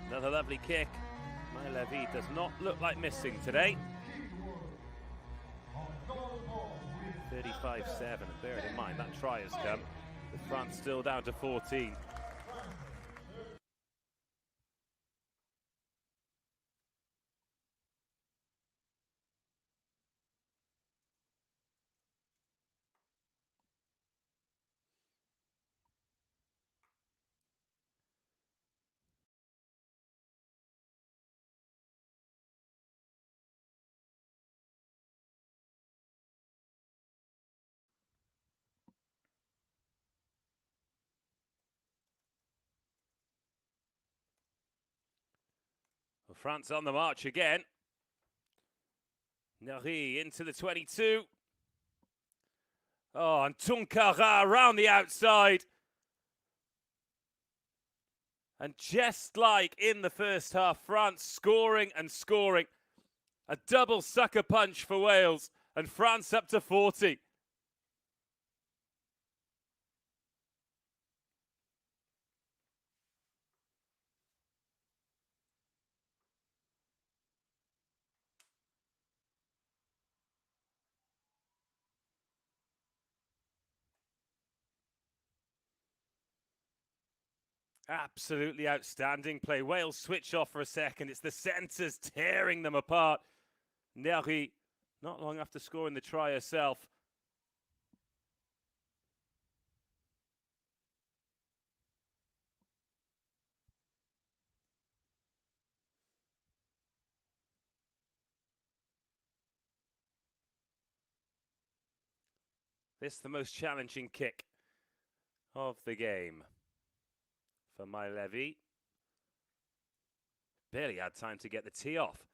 Another lovely kick. My Levy does not look like missing today. 35-7, bearing in mind that try has come, with France still down to 14. Well, France on the march again. Nari into the 22. Oh, and Tunkara around the outside. And just like in the first half, France scoring and scoring. A double sucker punch for Wales, and France up to 40. Absolutely outstanding play. Wales switch off for a second. It's the centres tearing them apart. Neri, not long after scoring the try herself. This is the most challenging kick of the game for my Levy. Barely had time to get the tee off.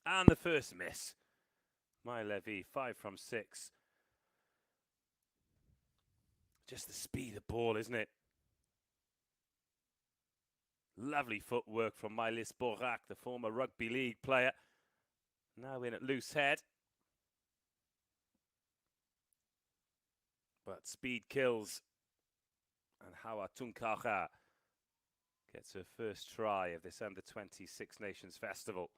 And the first miss. My Levy, 5 from 6. Just the speed of ball, isn't it? Lovely footwork from Mylis Borak, the former rugby league player. Now in at loose head. But speed kills. And Hawa Tunkara gets her first try of this Under-20 Six Nations Festival.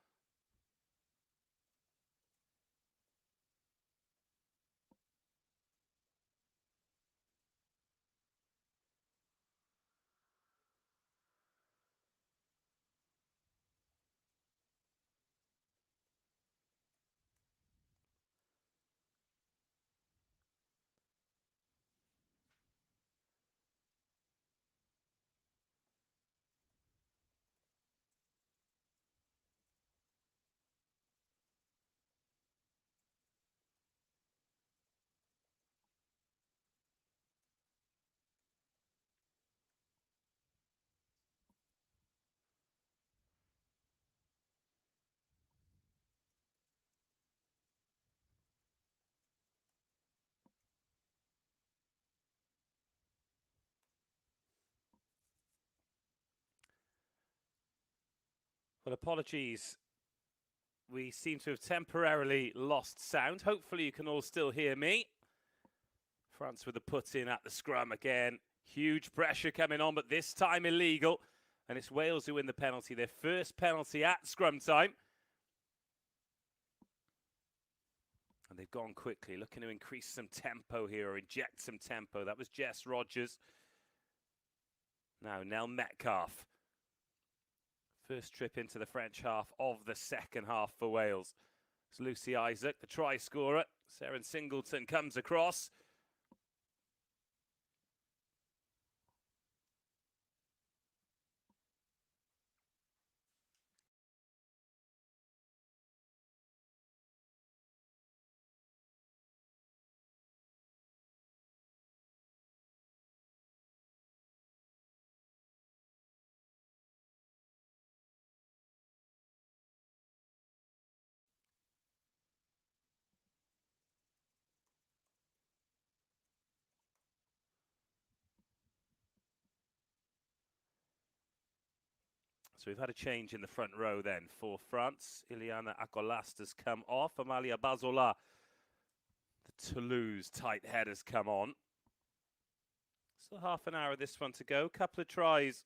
Well, apologies. We seem to have temporarily lost sound. Hopefully you can all still hear me. France with the put in at the scrum again. Huge pressure coming on, but this time illegal. And it's Wales who win the penalty. Their first penalty at scrum time. And they've gone quickly, looking to increase some tempo here or inject some tempo. That was Jess Rogers Now Nell Metcalf. First trip into the French half of the second half for Wales. It's Lucy Isaac, the try scorer. Seren Singleton comes across. So we've had a change in the front row then for France. Iliana Akolast has come off. Amalia Bazola, the Toulouse tight head, has come on. Still half an hour of this one to go. Couple of tries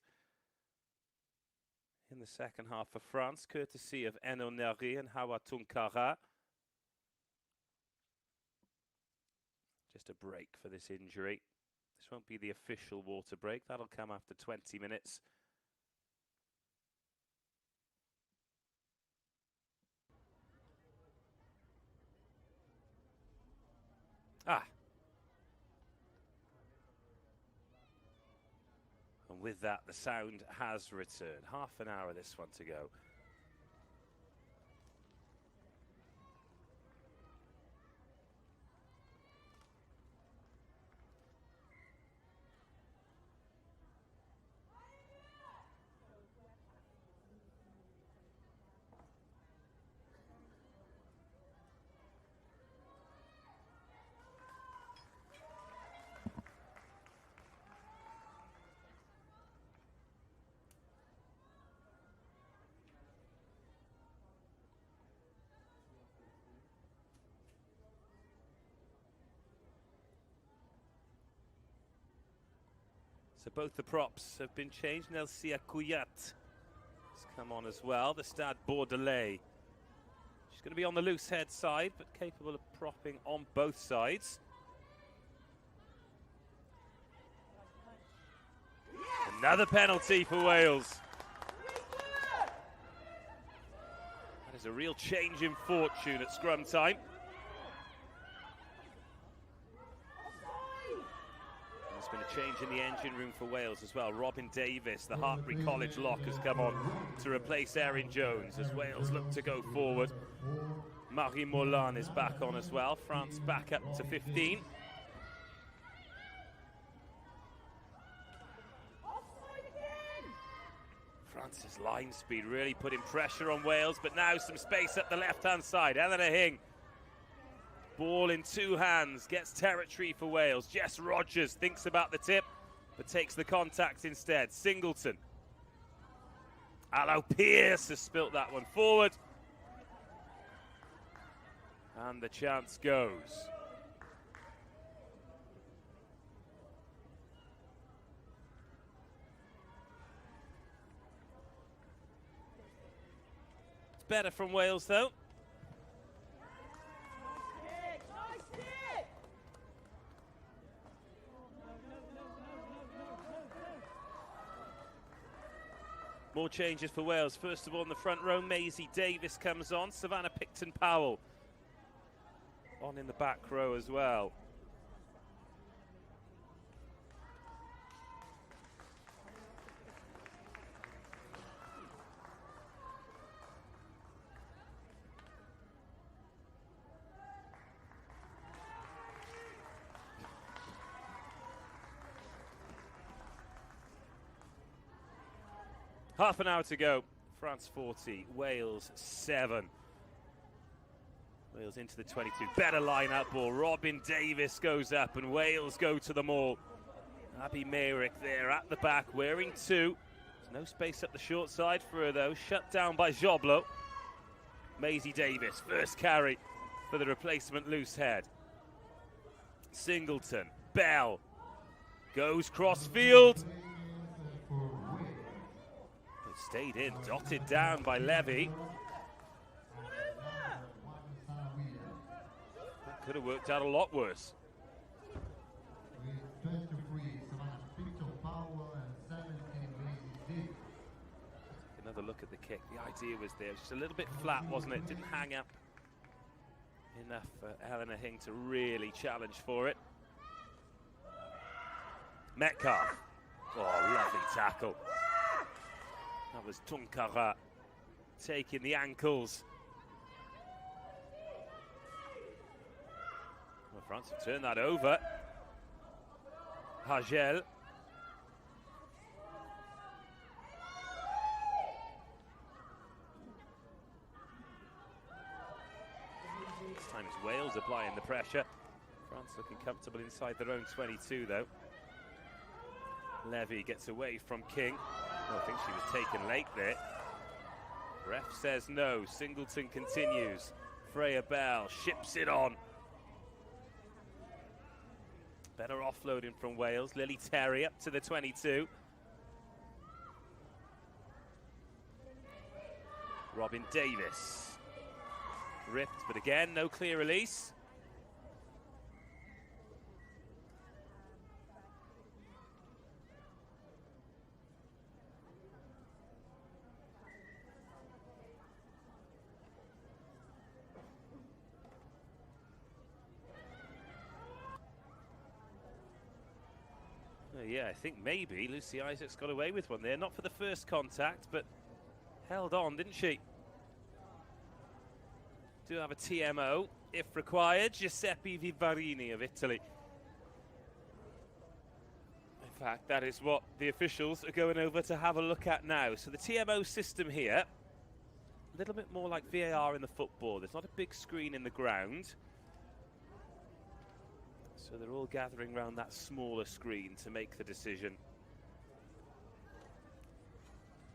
in the second half for France, courtesy of Eno Neri and Hawa Tunkara. Just a break for this injury. This won't be the official water break. That'll come after 20 minutes. And with that, the sound has returned. Half an hour this one to go. So both the props have been changed. Nelsia Kouyat has come on as well. The Stade Bordelais. She's going to be on the loose head side, but capable of propping on both sides. Another penalty for Wales. That is a real change in fortune at scrum time. There's been a change in the engine room for Wales as well. Robin Davis, the Hartbury College lock, has come on to replace Erin Jones as Wales look to go forward. Marie Molan is back on as well. France back up to 15. France's line speed really putting pressure on Wales, but now some space up the left-hand side. Eleanor Hing. Ball in two hands, gets territory for Wales. Jess Rogers thinks about the tip, but takes the contact instead. Singleton. Aloe Pierce has spilt that one forward. And the chance goes. It's better from Wales, though. More changes for Wales. First of all, in the front row, Maisie Davis comes on. Savannah Picton-Powell on in the back row as well. Half an hour to go. France 40, Wales 7. Wales into the 22. Better line-up ball. Robin Davis goes up and Wales go to the maul. Abby Mayrick there at the back, wearing 2. There's no space up the short side for her though. Shut down by Joblo. Maisie Davis, first carry for the replacement loose head. Singleton, Bell, goes cross field. Stayed in, dotted down by Levy. That could have worked out a lot worse. With 23, Savannah Picton-Powell and 17, kick. The idea was there. It was just a little bit flat, wasn't it? Didn't hang up enough for Eleanor Hing to really challenge for it. Metcalf. Oh, lovely tackle. That was Tunkara taking the ankles. Well, France have turned that over. Hagel. This time it's Wales applying the pressure. France looking comfortable inside their own 22 though. Levy gets away from King. Oh, I think she was taken late there. Ref says no. Singleton continues. Freya Bell ships it on. Better offloading from Wales. Lily Terry up to the 22. Robin Davis. Ripped, but again, no clear release. Yeah, I think maybe Lucy Isaacs got away with one there. Not for the first contact, but held on, didn't she? Do have a TMO, if required. Giuseppe Vivarini of Italy. In fact, that is what the officials are going over to have a look at now. So the TMO system here, a little bit more like VAR in the football. There's not a big screen in the ground. So they're all gathering around that smaller screen to make the decision.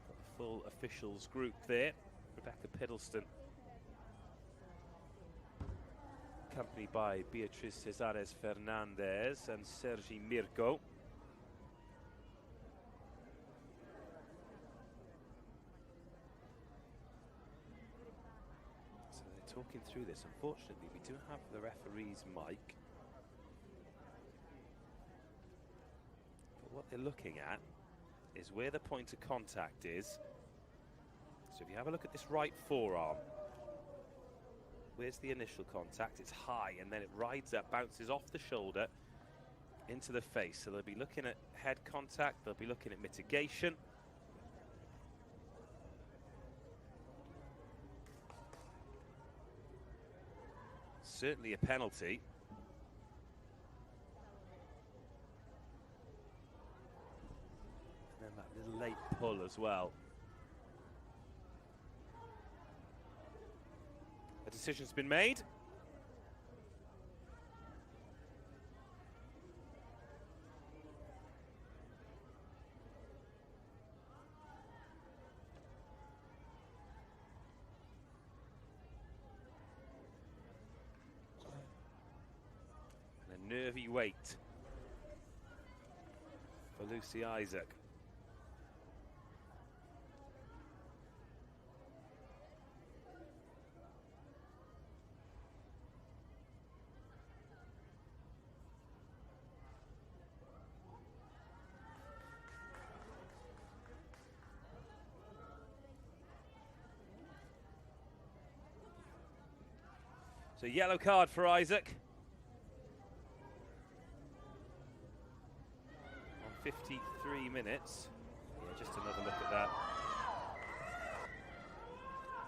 Got the full officials group there. Rebecca Piddleston, accompanied by Beatriz Cesares Fernandez and Sergi Mirko. So they're talking through this. Unfortunately, we do have the referee's mic. What they're looking at is where the point of contact is. So if you have a look at this right forearm, where's the initial contact? It's high, and then it rides up, bounces off the shoulder into the face. So they'll be looking at head contact, they'll be looking at mitigation. Certainly a penalty. And that little late pull as well. A decision's been made. And a nervy wait for Lucy Isaac. So yellow card for Isaac. On 53 minutes. Yeah, just another look at that.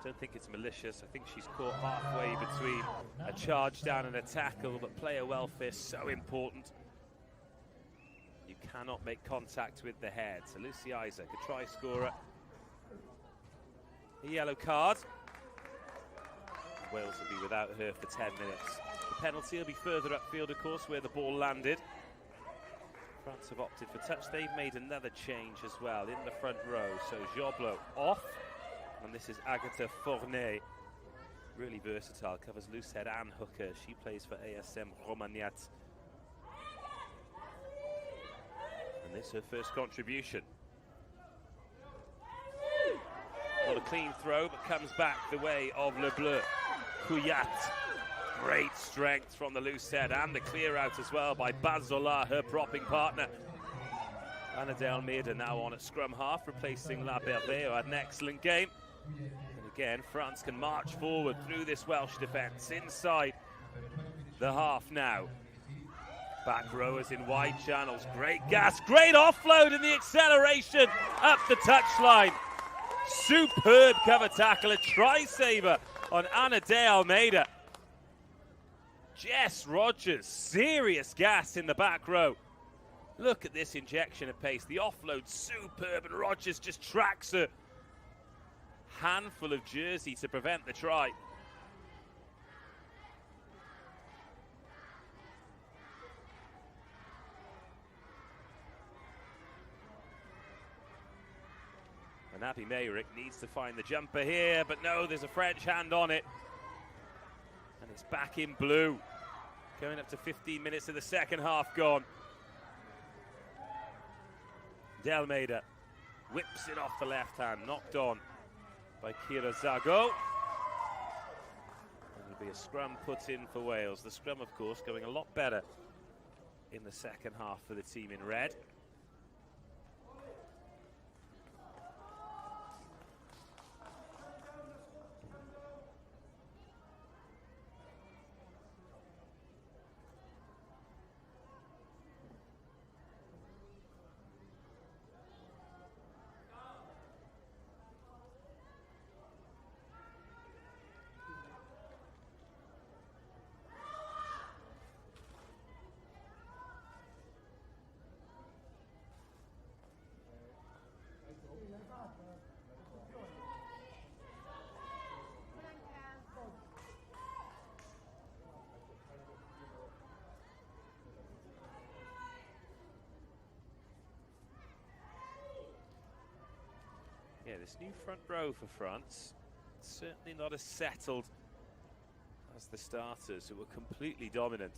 Don't think it's malicious. I think she's caught halfway between a charge down and a tackle, but player welfare is so important. You cannot make contact with the head. So Lucy Isaac, a try scorer. A yellow card. Wales will be without her for 10 minutes. The penalty will be further upfield, of course, where the ball landed. France have opted for touch. They've made another change as well in the front row. So Joblo off, and this is Agatha Fournet. Really versatile, covers loose head and hooker. She plays for ASM Romaniat. And this is her first contribution. Not a clean throw, but comes back the way of Le Bleu. Couillat. Great strength from the loose head, and the clear out as well by Bazola, her propping partner. Ana de Almeida now on at scrum half, replacing La Berbe, who had an excellent game. And again, France can march forward through this Welsh defence inside the half now. Back rowers in wide channels, great gas, great offload in the acceleration up the touchline. Superb cover tackle, a try-saver on Ana de Almeida. Jess Rogers, serious gas in the back row. Look at this injection of pace, the offload superb, and Rogers just tracks her. Handful of jersey to prevent the try. And Abby Mayrick needs to find the jumper here, but no, there's a French hand on it. And it's back in blue. Going up to 15 minutes of the second half gone. De Almeida whips it off the left hand, knocked on by Kira Zago. And there'll be a scrum put in for Wales. The scrum, of course, going a lot better in the second half for the team in red. Yeah, this new front row for France, certainly not as settled as the starters, who were completely dominant.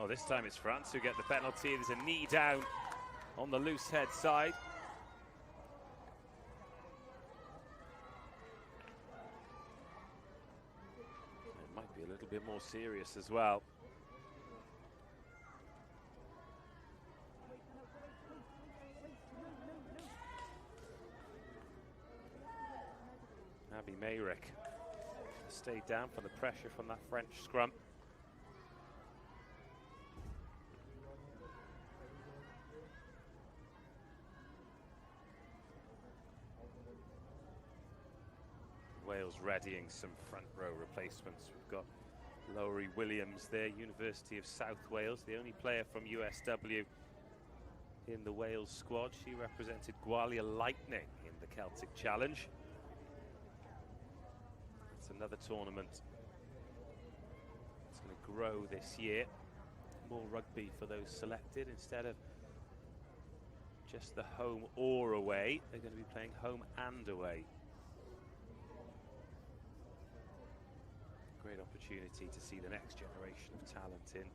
Oh, this time it's France who get the penalty. There's a knee down on the loose head side. It might be a little bit more serious as well. Abby Mayrick stayed down from the pressure from that French scrum. Wales readying some front row replacements. We've got Lowry Williams there, University of South Wales, the only player from USW in the Wales squad. She represented Gwalia Lightning in the Celtic Challenge. It's another tournament that's going to grow this year. More rugby for those selected. Instead of just the home or away, they're going to be playing home and away. Great opportunity to see the next generation of talent in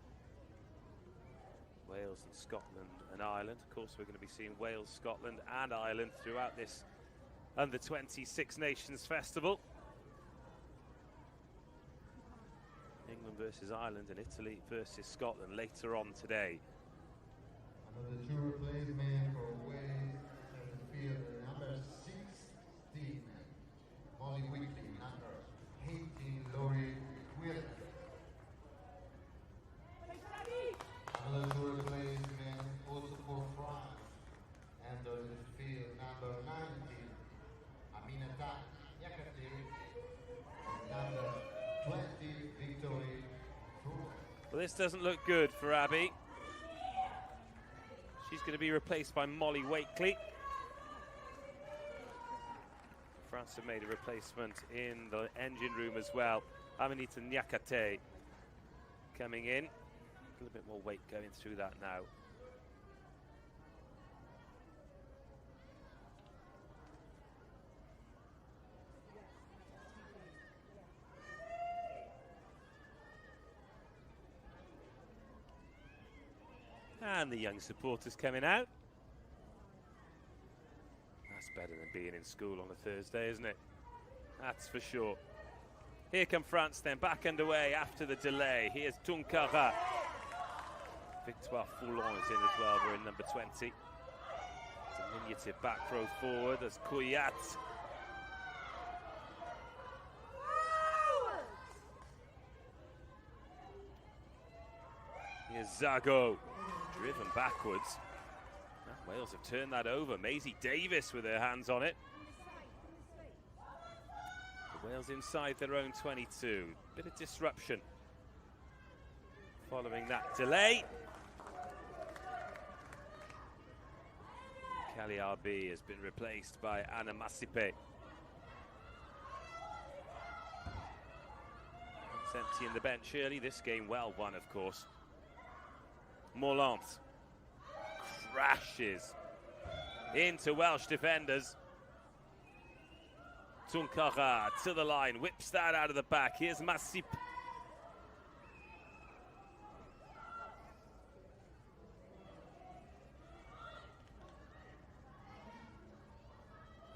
Wales and Scotland and Ireland. Of course, we're going to be seeing Wales, Scotland and Ireland throughout this Under-20 Six Nations Festival. England versus Ireland and Italy versus Scotland later on today. Another two replacement for Wales in the field, number 16, Molly Weekly, number 18, Lori Williams. Another two replacement also for France, and in the field, number 19, Aminata Yakate, and number 20, Victory. Well, this doesn't look good for Abby. She's going to be replaced by Molly Wakely. France have made a replacement in the engine room as well. Aminata Nyakate coming in. A little bit more weight going through that now. And the young supporters coming out. That's better than being in school on a Thursday, isn't it? That's for sure. Here come France then, back underway after the delay. Here's Tunkara. Victoire Foulon is in as well, we're in number 20. It's a diminutive back row forward as Kouillat. Here's Zago, driven backwards. Wales have turned that over. Maisie Davis with her hands on it. The Wales inside their own 22. Bit of disruption following that delay. Kali RB has been replaced by Anna Massipe. It's empty in the bench early. This game well won, of course. Morland crashes into Welsh defenders. Tunkara to the line, whips that out of the back. Here's Massip.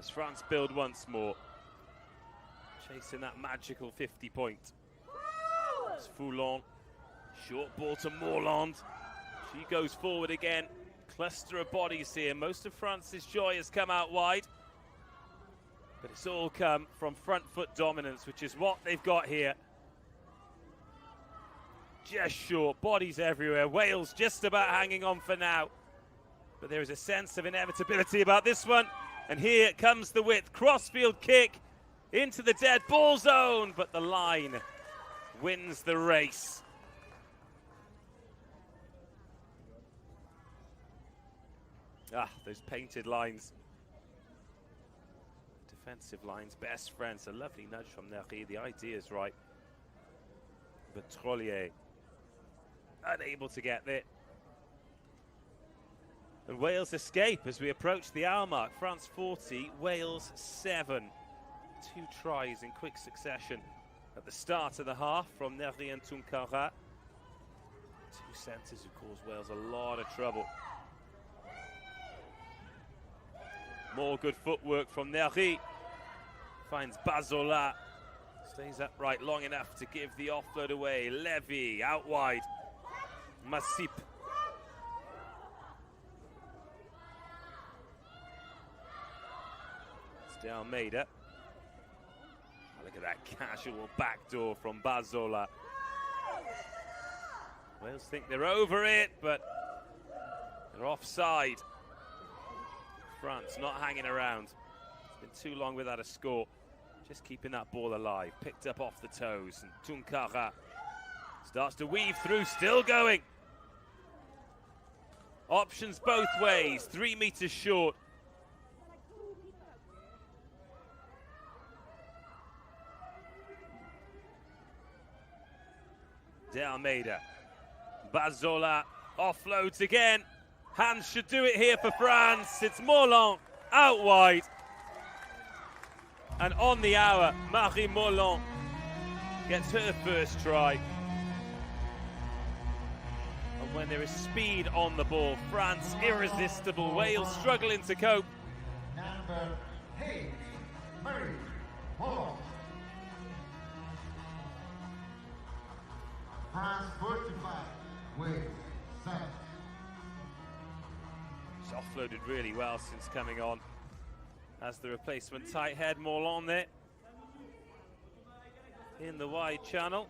As France build once more, chasing that magical 50 point. It's Foulon, short ball to Morland. She goes forward again. Cluster of bodies here. Most of France's joy has come out wide. But it's all come from front foot dominance, which is what they've got here. Just short, bodies everywhere. Wales just about hanging on for now. But there is a sense of inevitability about this one. And here comes the width. Crossfield kick into the dead ball zone. But the line wins the race. Ah, those painted lines. Defensive lines, best friends. A lovely nudge from Neri. The idea is right. But Trollier unable to get there. And Wales escape as we approach the hour mark. France 40, Wales 7. 2 tries in quick succession at the start of the half from Neri and Tunkara. 2 centres who cause Wales a lot of trouble. More good footwork from Neri. Finds Bazola. Stays upright long enough to give the offload away. Levy out wide. Massip. It's de Almeida. Oh, look at that casual backdoor from Bazola. Wales think they're over it, but they're offside. France not hanging around. It's been too long without a score. Just keeping that ball alive. Picked up off the toes. And Tunkara starts to weave through, still going. Options both ways. 3 meters short. De Almeida. Bazola offloads again. Hands should do it here for France. It's Morland out wide. And on the hour, Marie Morland gets her first try. And when there is speed on the ball, France irresistible. Wales struggling to cope. Number 8, Marie Morland. France 45, Wales 7. She's offloaded really well since coming on as the replacement tight head. Morland there in the wide channel.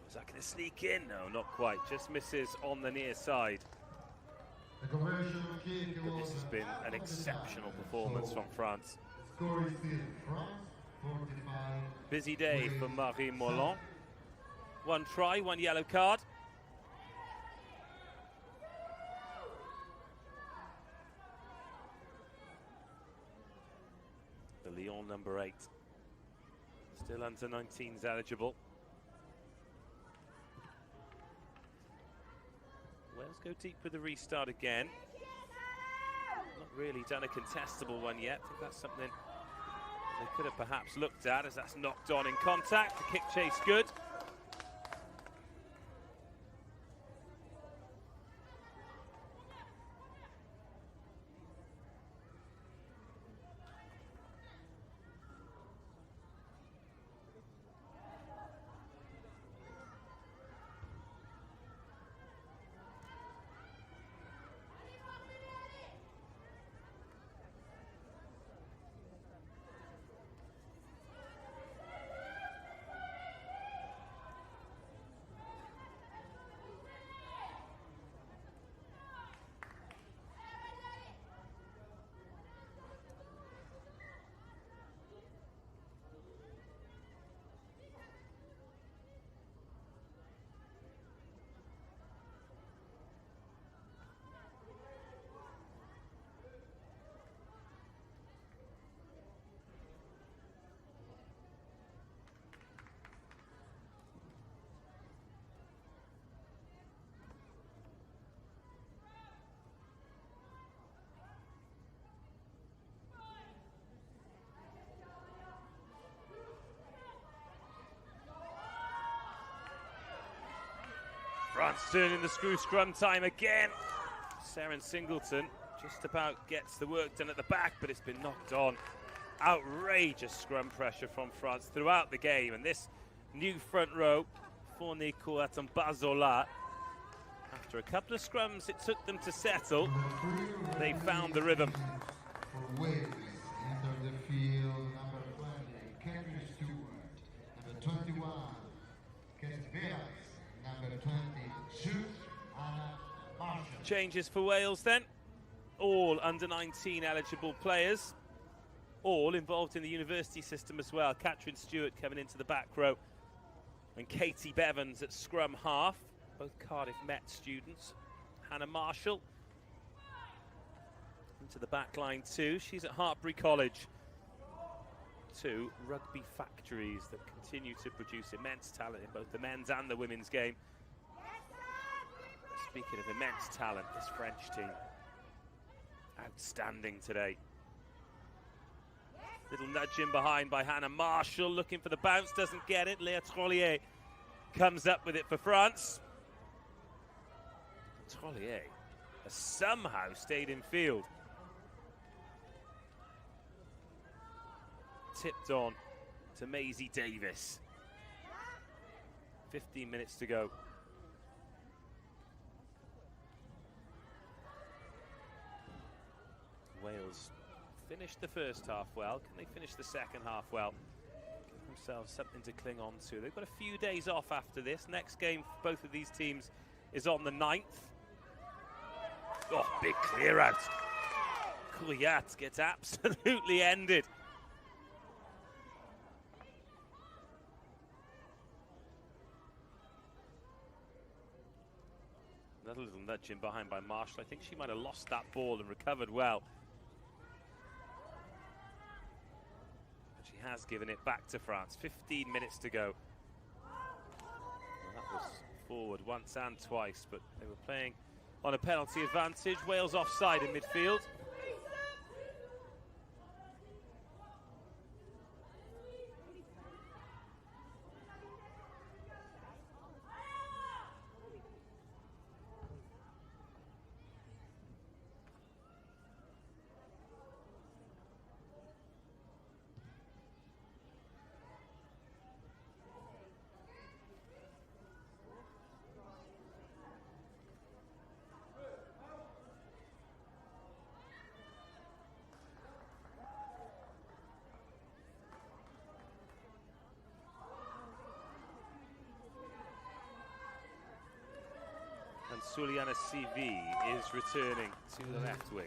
Is that going to sneak in? No, not quite. Just misses on the near side. The conversion kick But was this has been an exceptional performance from France. Score is still France 45. Busy day for Marie Morland. 1 try, 1 yellow card. All number 8. Still under 19s eligible. Wales go deep with the restart again. Not really done a contestable one yet. I think that's something they could have perhaps looked at, as that's knocked on in contact. The kick chase good. France turning the screw scrum time again. Seren Singleton just about gets the work done at the back, but it's been knocked on. Outrageous scrum pressure from France throughout the game, and this new front row for Nico Atambazola. After a couple of scrums it took them to settle, they found the rhythm. For Wales, enter the field, number 20, Kendrick Stewart, number 21, Kest Velas, number 20, U6N Marshall. Changes for Wales then. All under 19 eligible players, all involved in the university system as well. Catherine Stewart coming into the back row, and Katie Bevans at scrum half, both Cardiff Met students. Hannah Marshall into the back line too. She's at Hartbury College. Two rugby factories that continue to produce immense talent in both the men's and the women's game. Speaking of immense talent, this French team, outstanding today. Little nudge in behind by Hannah Marshall, looking for the bounce, doesn't get it. Léa Trollier comes up with it for France. Trollier has somehow stayed in field. Tipped on to Maisie Davis. 15 minutes to go. Wales finished the first half well. Can they finish the second half well? Give themselves something to cling on to. They've got a few days off after this. Next game for both of these teams is on the 9th. Oh, big clear out. Couillat gets absolutely ended. Another little nudge in behind by Marshall. I think she might have lost that ball and recovered well. But she has given it back to France. 15 minutes to go. Well, that was forward once and twice, but they were playing on a penalty advantage. Wales offside in midfield. And Suliana CV is returning to the left wing.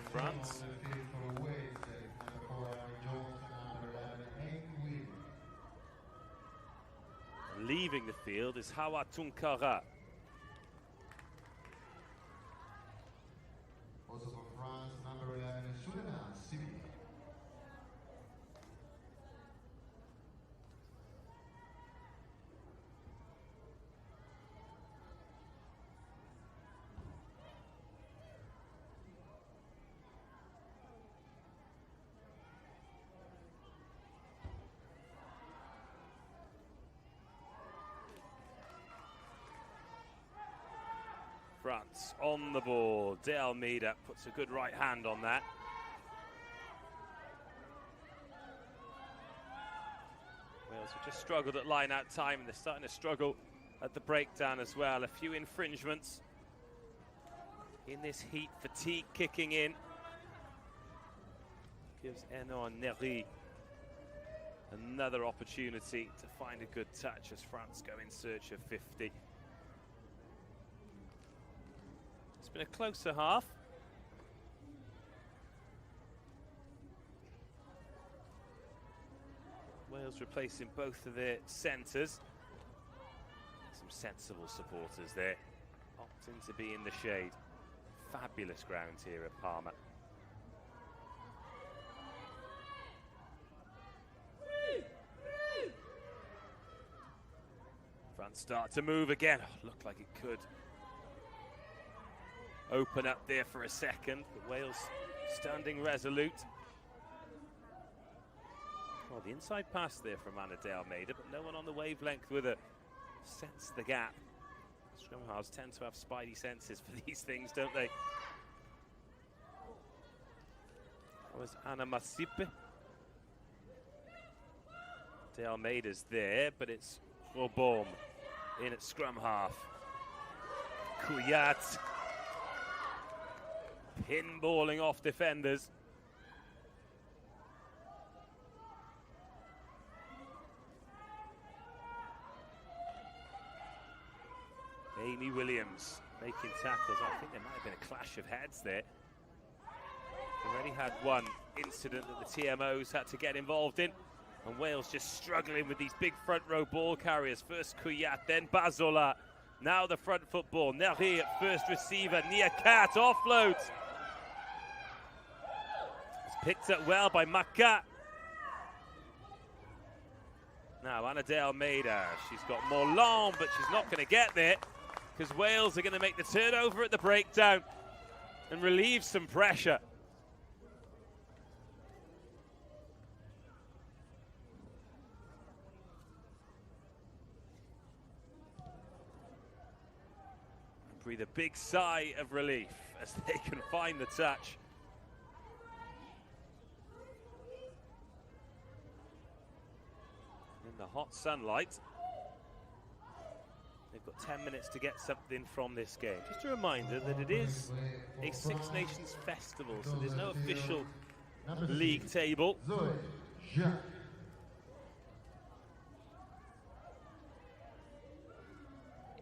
France. Leaving the field is Hawa Tunkara. Also for France, number 11, Suliana CV. France on the ball. De Almeida puts a good right hand on that. Wales have just struggled at line-out time, and they're starting to struggle at the breakdown as well. A few infringements in this heat, fatigue kicking in. Gives Enon Neri another opportunity to find a good touch as France go in search of 50. It's been a closer half. Wales replacing both of their centres. Some sensible supporters there, opting to be in the shade. Fabulous ground here at Parma. France start to move again. Oh, looked like it could open up there for a second, but Wales standing resolute. Well, the inside pass there from Ana de Almeida, but no one on the wavelength with her. Sense the gap. Scrum halves tend to have spidey senses for these things, don't they? That was Ana Masipe. De Almeida's there, but it's Robom in at scrum half. Kuyat pinballing off defenders. Amy Williams making tackles. I think there might have been a clash of heads there. We've already had one incident that the TMOs had to get involved in. And Wales just struggling with these big front row ball carriers. First Kuyat, then Bazola. Now the front foot ball. Neri at first receiver. Niakat offloads. It's picked up well by Maka. Now Ana de Almeida. She's got more long, but she's not going to get there, because Wales are going to make the turnover at the breakdown and relieve some pressure. Breathe a big sigh of relief as they can find the touch. In the hot sunlight. They've got 10 minutes to get something from this game. Just a reminder that it is a Six Nations festival, so there's no official league table.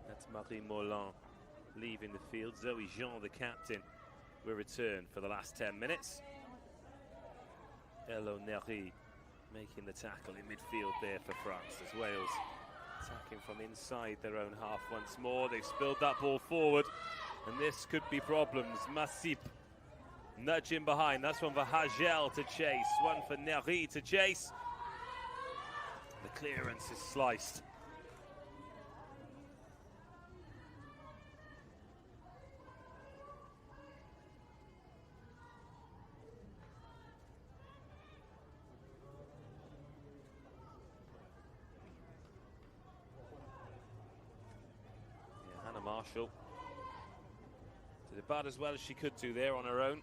That's Marie Mollin leaving the field. Zoe Jean, the captain, will return for the last 10 minutes. Elo Neri making the tackle in midfield there for France as Wales attacking from inside their own half once more. They've spilled that ball forward, and this could be problems. Masip nudging behind. That's one for Hagel to chase. One for Neri to chase. The clearance is sliced. Marshall did about as well as she could do there on her own.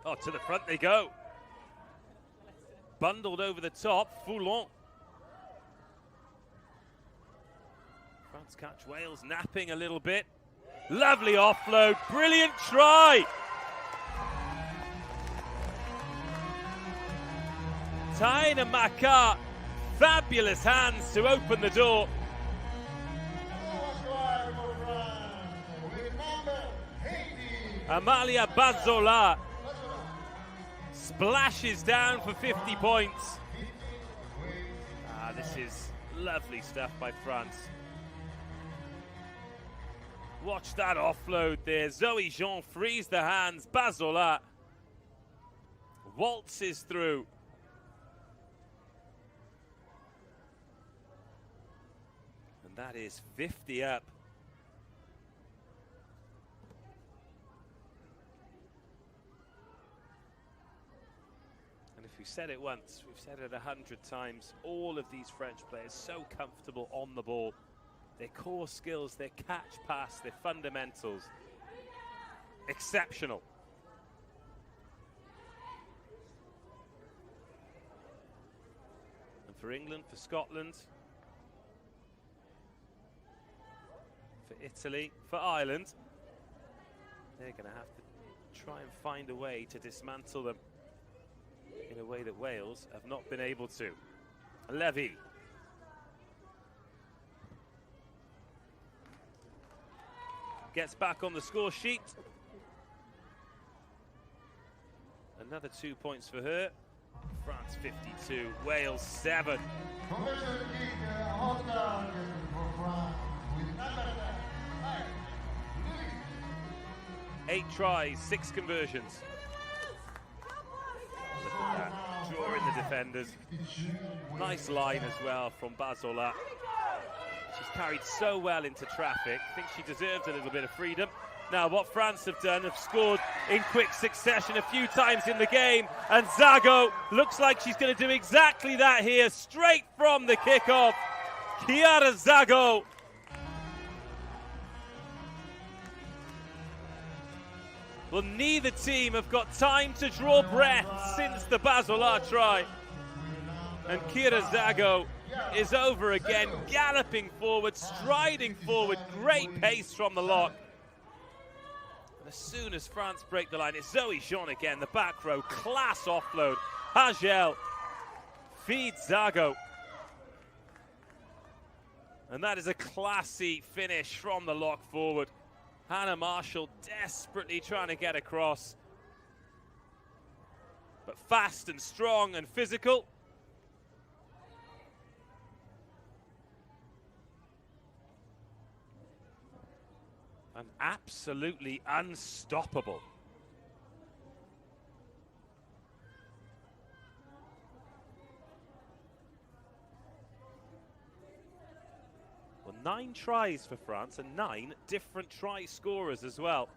Oh, to the front they go. Bundled over the top, Foulon. France catch Wales napping a little bit. Lovely offload, brilliant try. Taina Maka, fabulous hands to open the door. Amalia Bazola splashes down for 50 points. This is lovely stuff by France. Watch that offload there. Zoe Jean frees the hands. Bazola waltzes through. That is 50 up. And if We've said it once, we've said it 100 times. All of these French players so comfortable on the ball. Their core skills, their catch pass, their fundamentals, exceptional. And for England, for Scotland, for Italy, for Ireland, they're going to have to try and find a way to dismantle them in a way that Wales have not been able to. Levy. Gets back on the score sheet. Another 2 points for her. France 52, Wales 7. 8 tries, 6 conversions. Look at that, drawing the defenders. Nice line as well from Bazola. She's carried so well into traffic. I think she deserves a little bit of freedom. Now, what France have done, have scored in quick succession a few times in the game. And Zago looks like she's going to do exactly that here, straight from the kickoff. Chiara Zago. Well, neither team have got time to draw breath since the Bazola try. And Chiara Zago is over again, galloping forward, striding forward, great pace from the lock. And as soon as France break the line, it's Zoe Jean again, the back row, class offload. Hagel feeds Zago. And that is a classy finish from the lock forward. Hannah Marshall desperately trying to get across. But fast and strong and physical. And absolutely unstoppable. Well, 9 tries for France and 9 different try scorers as well.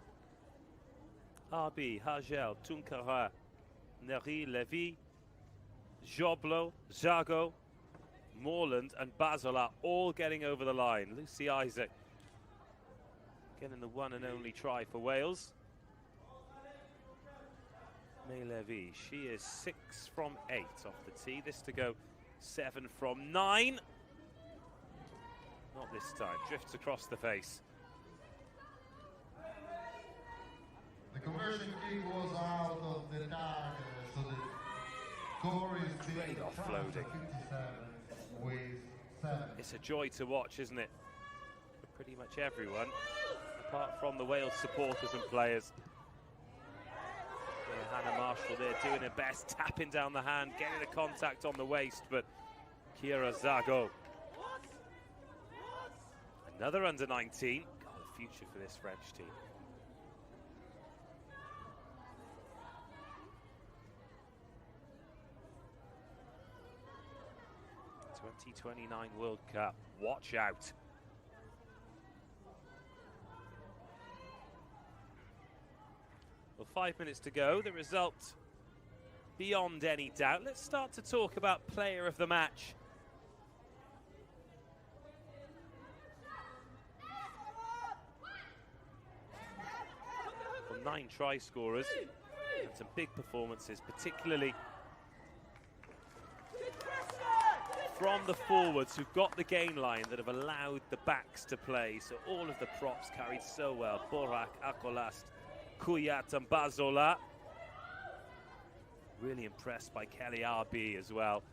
Harby, Hagel, Tunkara, Neri, Levy, Joblo, Zago, Morland and Bazola all getting over the line. Lucy Isaac getting the one and only try for Wales. May Levy, she is 6 from 8 off the tee. This to go 7 from 9. Not this time, drifts across the face. The conversion kick was out of the target, so the score is Great offloading. 57 with 7. It's a joy to watch, isn't it? For pretty much everyone, apart from the Wales supporters and players. Hannah Marshall there doing her best, tapping down the hand, getting the contact on the waist, but Chiara Zago. Another under-19. God, the future for this French team. '29 World Cup. Watch out. Well, 5 minutes to go. The result beyond any doubt. Let's start to talk about player of the match. Well, 9 try scorers and some big performances, particularly from the forwards who've got the gain line that have allowed the backs to play. So all of the props carried so well. Borak, Akolast, Kuyat and Bazola. Really impressed by Kelly RB as well.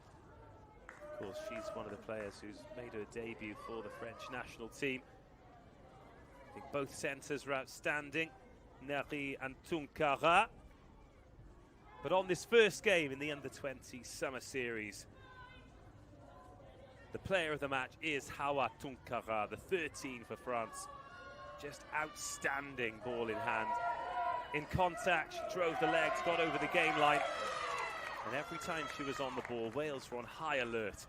Of course, she's one of the players who's made her debut for the French national team. I think both centres were outstanding, Neri and Tunkara. But on this first game in the Under-20 Summer Series, the player of the match is Hawa Tunkara, the 13 for France. Just outstanding ball in hand. In contact, she drove the legs, got over the game line. And every time she was on the ball, Wales were on high alert.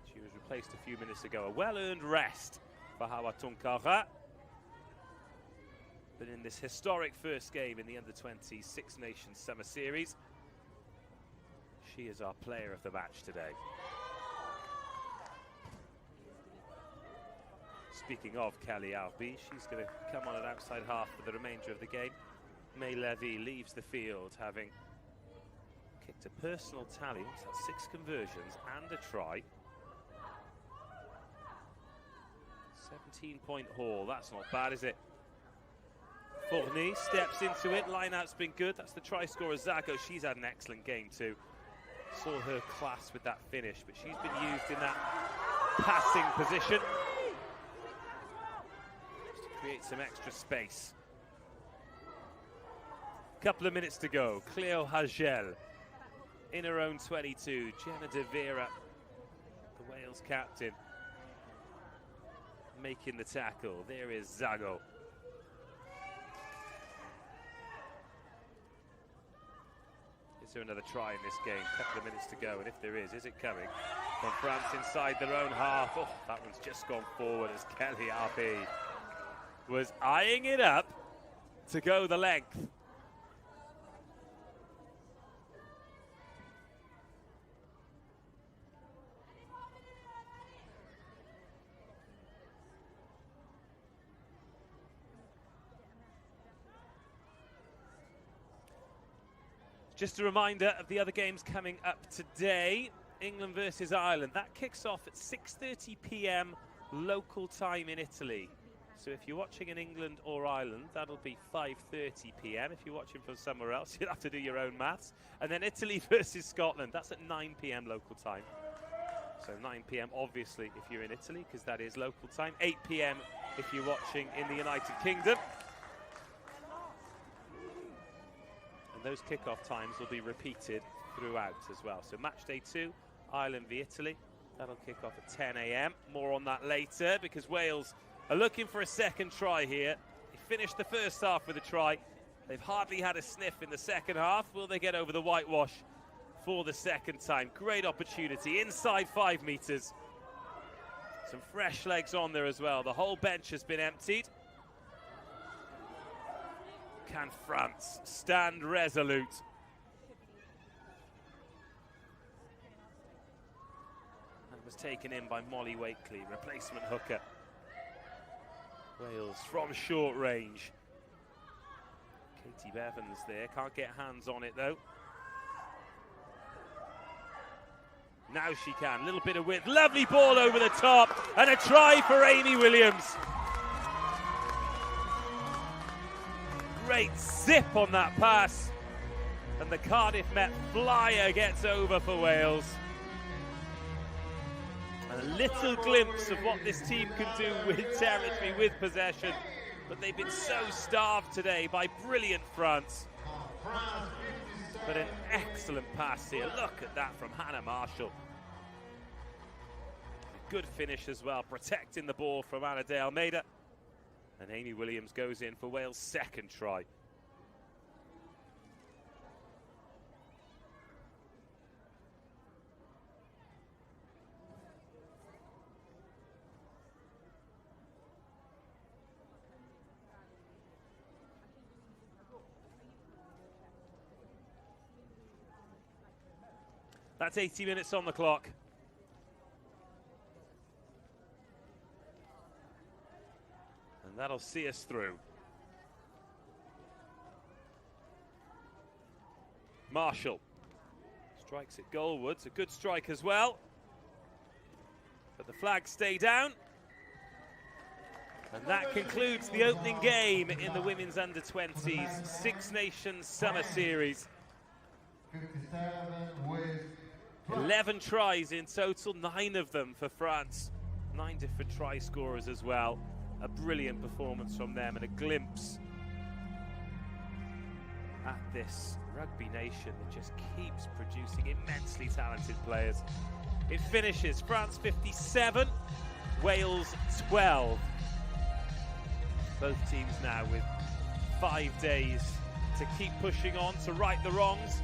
She was replaced a few minutes ago. A well-earned rest for Hawa Tunkara. but in this historic first game in the Under-20s Six Nations Summer Series, she is our player of the match today. Speaking of Kelly Alby, she's going to come on an outside half for the remainder of the game. May Levy leaves the field having kicked a personal tally. What's that? 6 conversions and a try. 17-point haul. That's not bad, is it? Fournier steps into it. Line-out's been good. That's the try scorer, Zago. She's had an excellent game too. Saw her class with that finish, but she's been used in that passing position just to create some extra space. Couple of minutes to go. Cleo Hagel in her own 22. Jenna De Vera, the Wales captain, making the tackle. There is Zago. Is there another try in this game? Couple of minutes to go, and if there is it coming? From France inside their own half. Oh, that one's just gone forward as Kelly Alby was eyeing it up to go the length. Just a reminder of the other games coming up today. England versus Ireland. That kicks off at 6:30 p.m. local time in Italy. So if you're watching in England or Ireland, that'll be 5:30 p.m. If you're watching from somewhere else, you'll have to do your own maths. And then Italy versus Scotland. That's at 9 p.m. local time. So 9 p.m. obviously if you're in Italy, because that is local time. 8 p.m. if you're watching in the United Kingdom. And those kickoff times will be repeated throughout as well. So match day 2, Ireland v Italy. That'll kick off at 10 a.m. More on that later, because Wales are looking for a second try here. They finished the first half with a try. They've hardly had a sniff in the second half. Will they get over the whitewash for the second time? Great opportunity inside 5 meters. Some fresh legs on there as well. The whole bench has been emptied. Can France stand resolute? And was taken in by Molly Wakely, replacement hooker. Wales from short range. Katie Bevans there, can't get hands on it though. Now she can, a little bit of width, lovely ball over the top, and a try for Amy Williams. Great zip on that pass, and the Cardiff Met flyer gets over for Wales. And a little glimpse of what this team can do with territory, with possession, but they've been so starved today by brilliant France. But an excellent pass here. Look at that from Hannah Marshall. A good finish as well, protecting the ball from Ana de Almeida. And Amy Williams goes in for Wales' second try. That's 80 minutes on the clock. And that'll see us through. Marshall strikes at goalwards, a good strike as well. But the flags stay down. And that concludes the opening game in the Women's Under-20s Six Nations Summer Series. 11 tries in total, 9 of them for France. 9 different try scorers as well. A brilliant performance from them, and a glimpse at this rugby nation that just keeps producing immensely talented players. It finishes France 57, Wales 12. Both teams now with 5 days to keep pushing on to right the wrongs.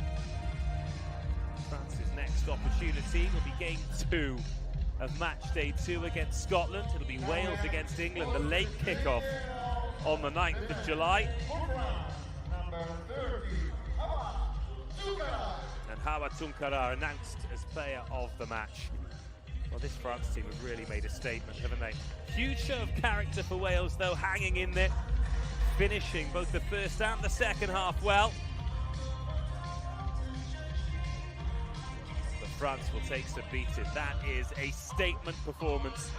France's next opportunity will be game 2 of match day 2 against Scotland. It'll be Wales against England, the late kickoff on the 9th of July. Number 30, And Hawa Tunkara announced as player of the match. Well, this France team have really made a statement, haven't they? Huge show of character for Wales, though, hanging in there, finishing both the first and the second half well. But France will take some beating. That is a statement performance.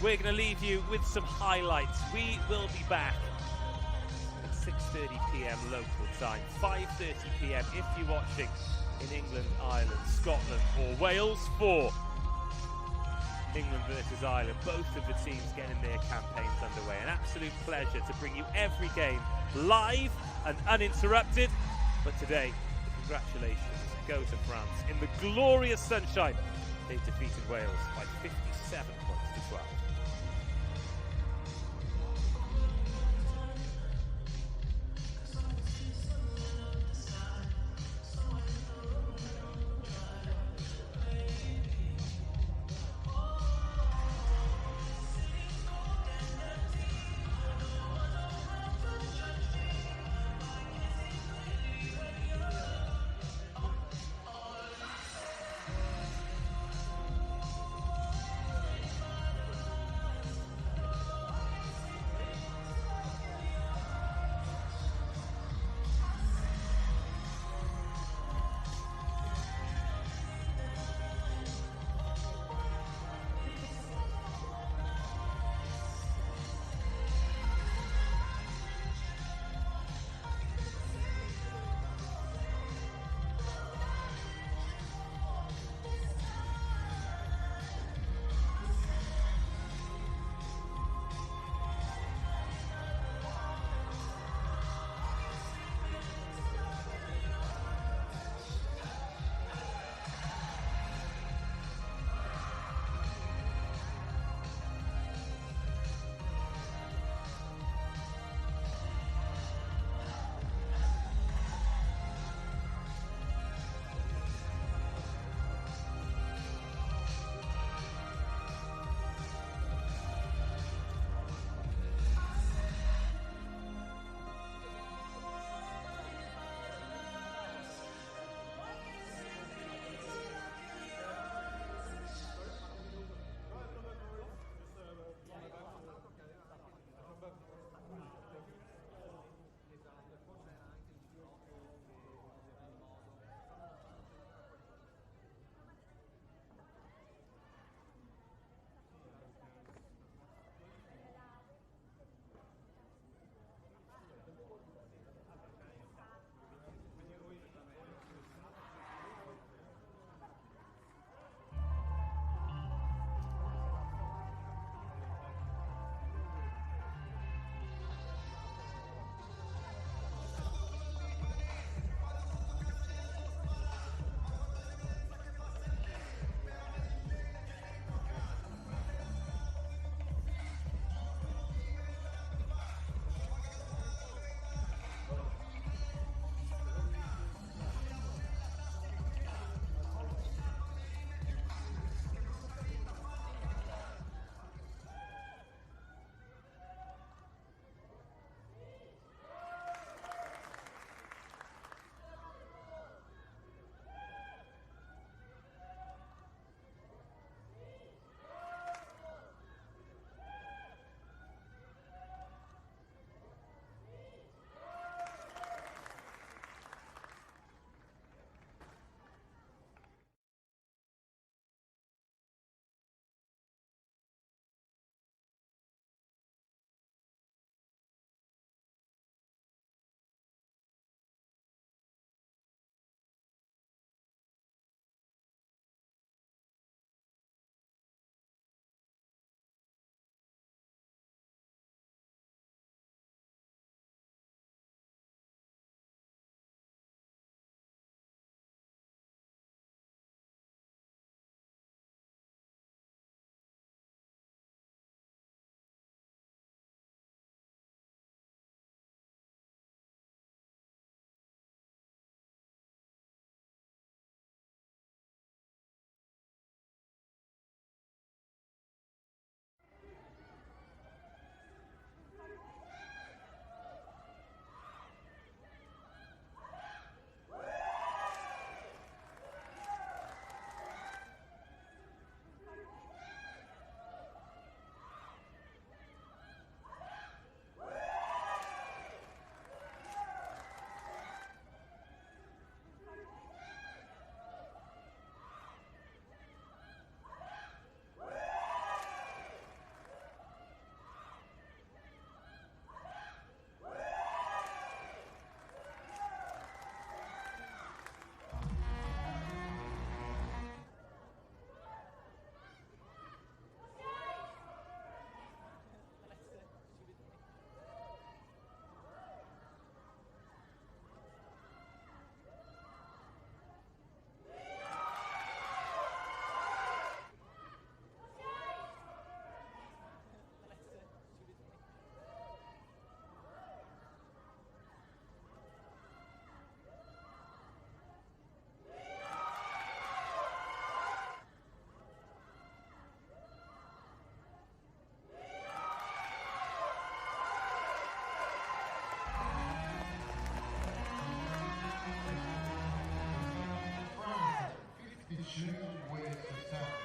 We're going to leave you with some highlights. We will be back at 6:30 p.m. local time, 5:30 p.m. if you're watching in England, Ireland, Scotland or Wales for England versus Ireland. Both of the teams getting their campaigns underway. An absolute pleasure to bring you every game live and uninterrupted. But today, the congratulations go to France. In the glorious sunshine, they defeated Wales by 57 points to 12. 2 ways to stand.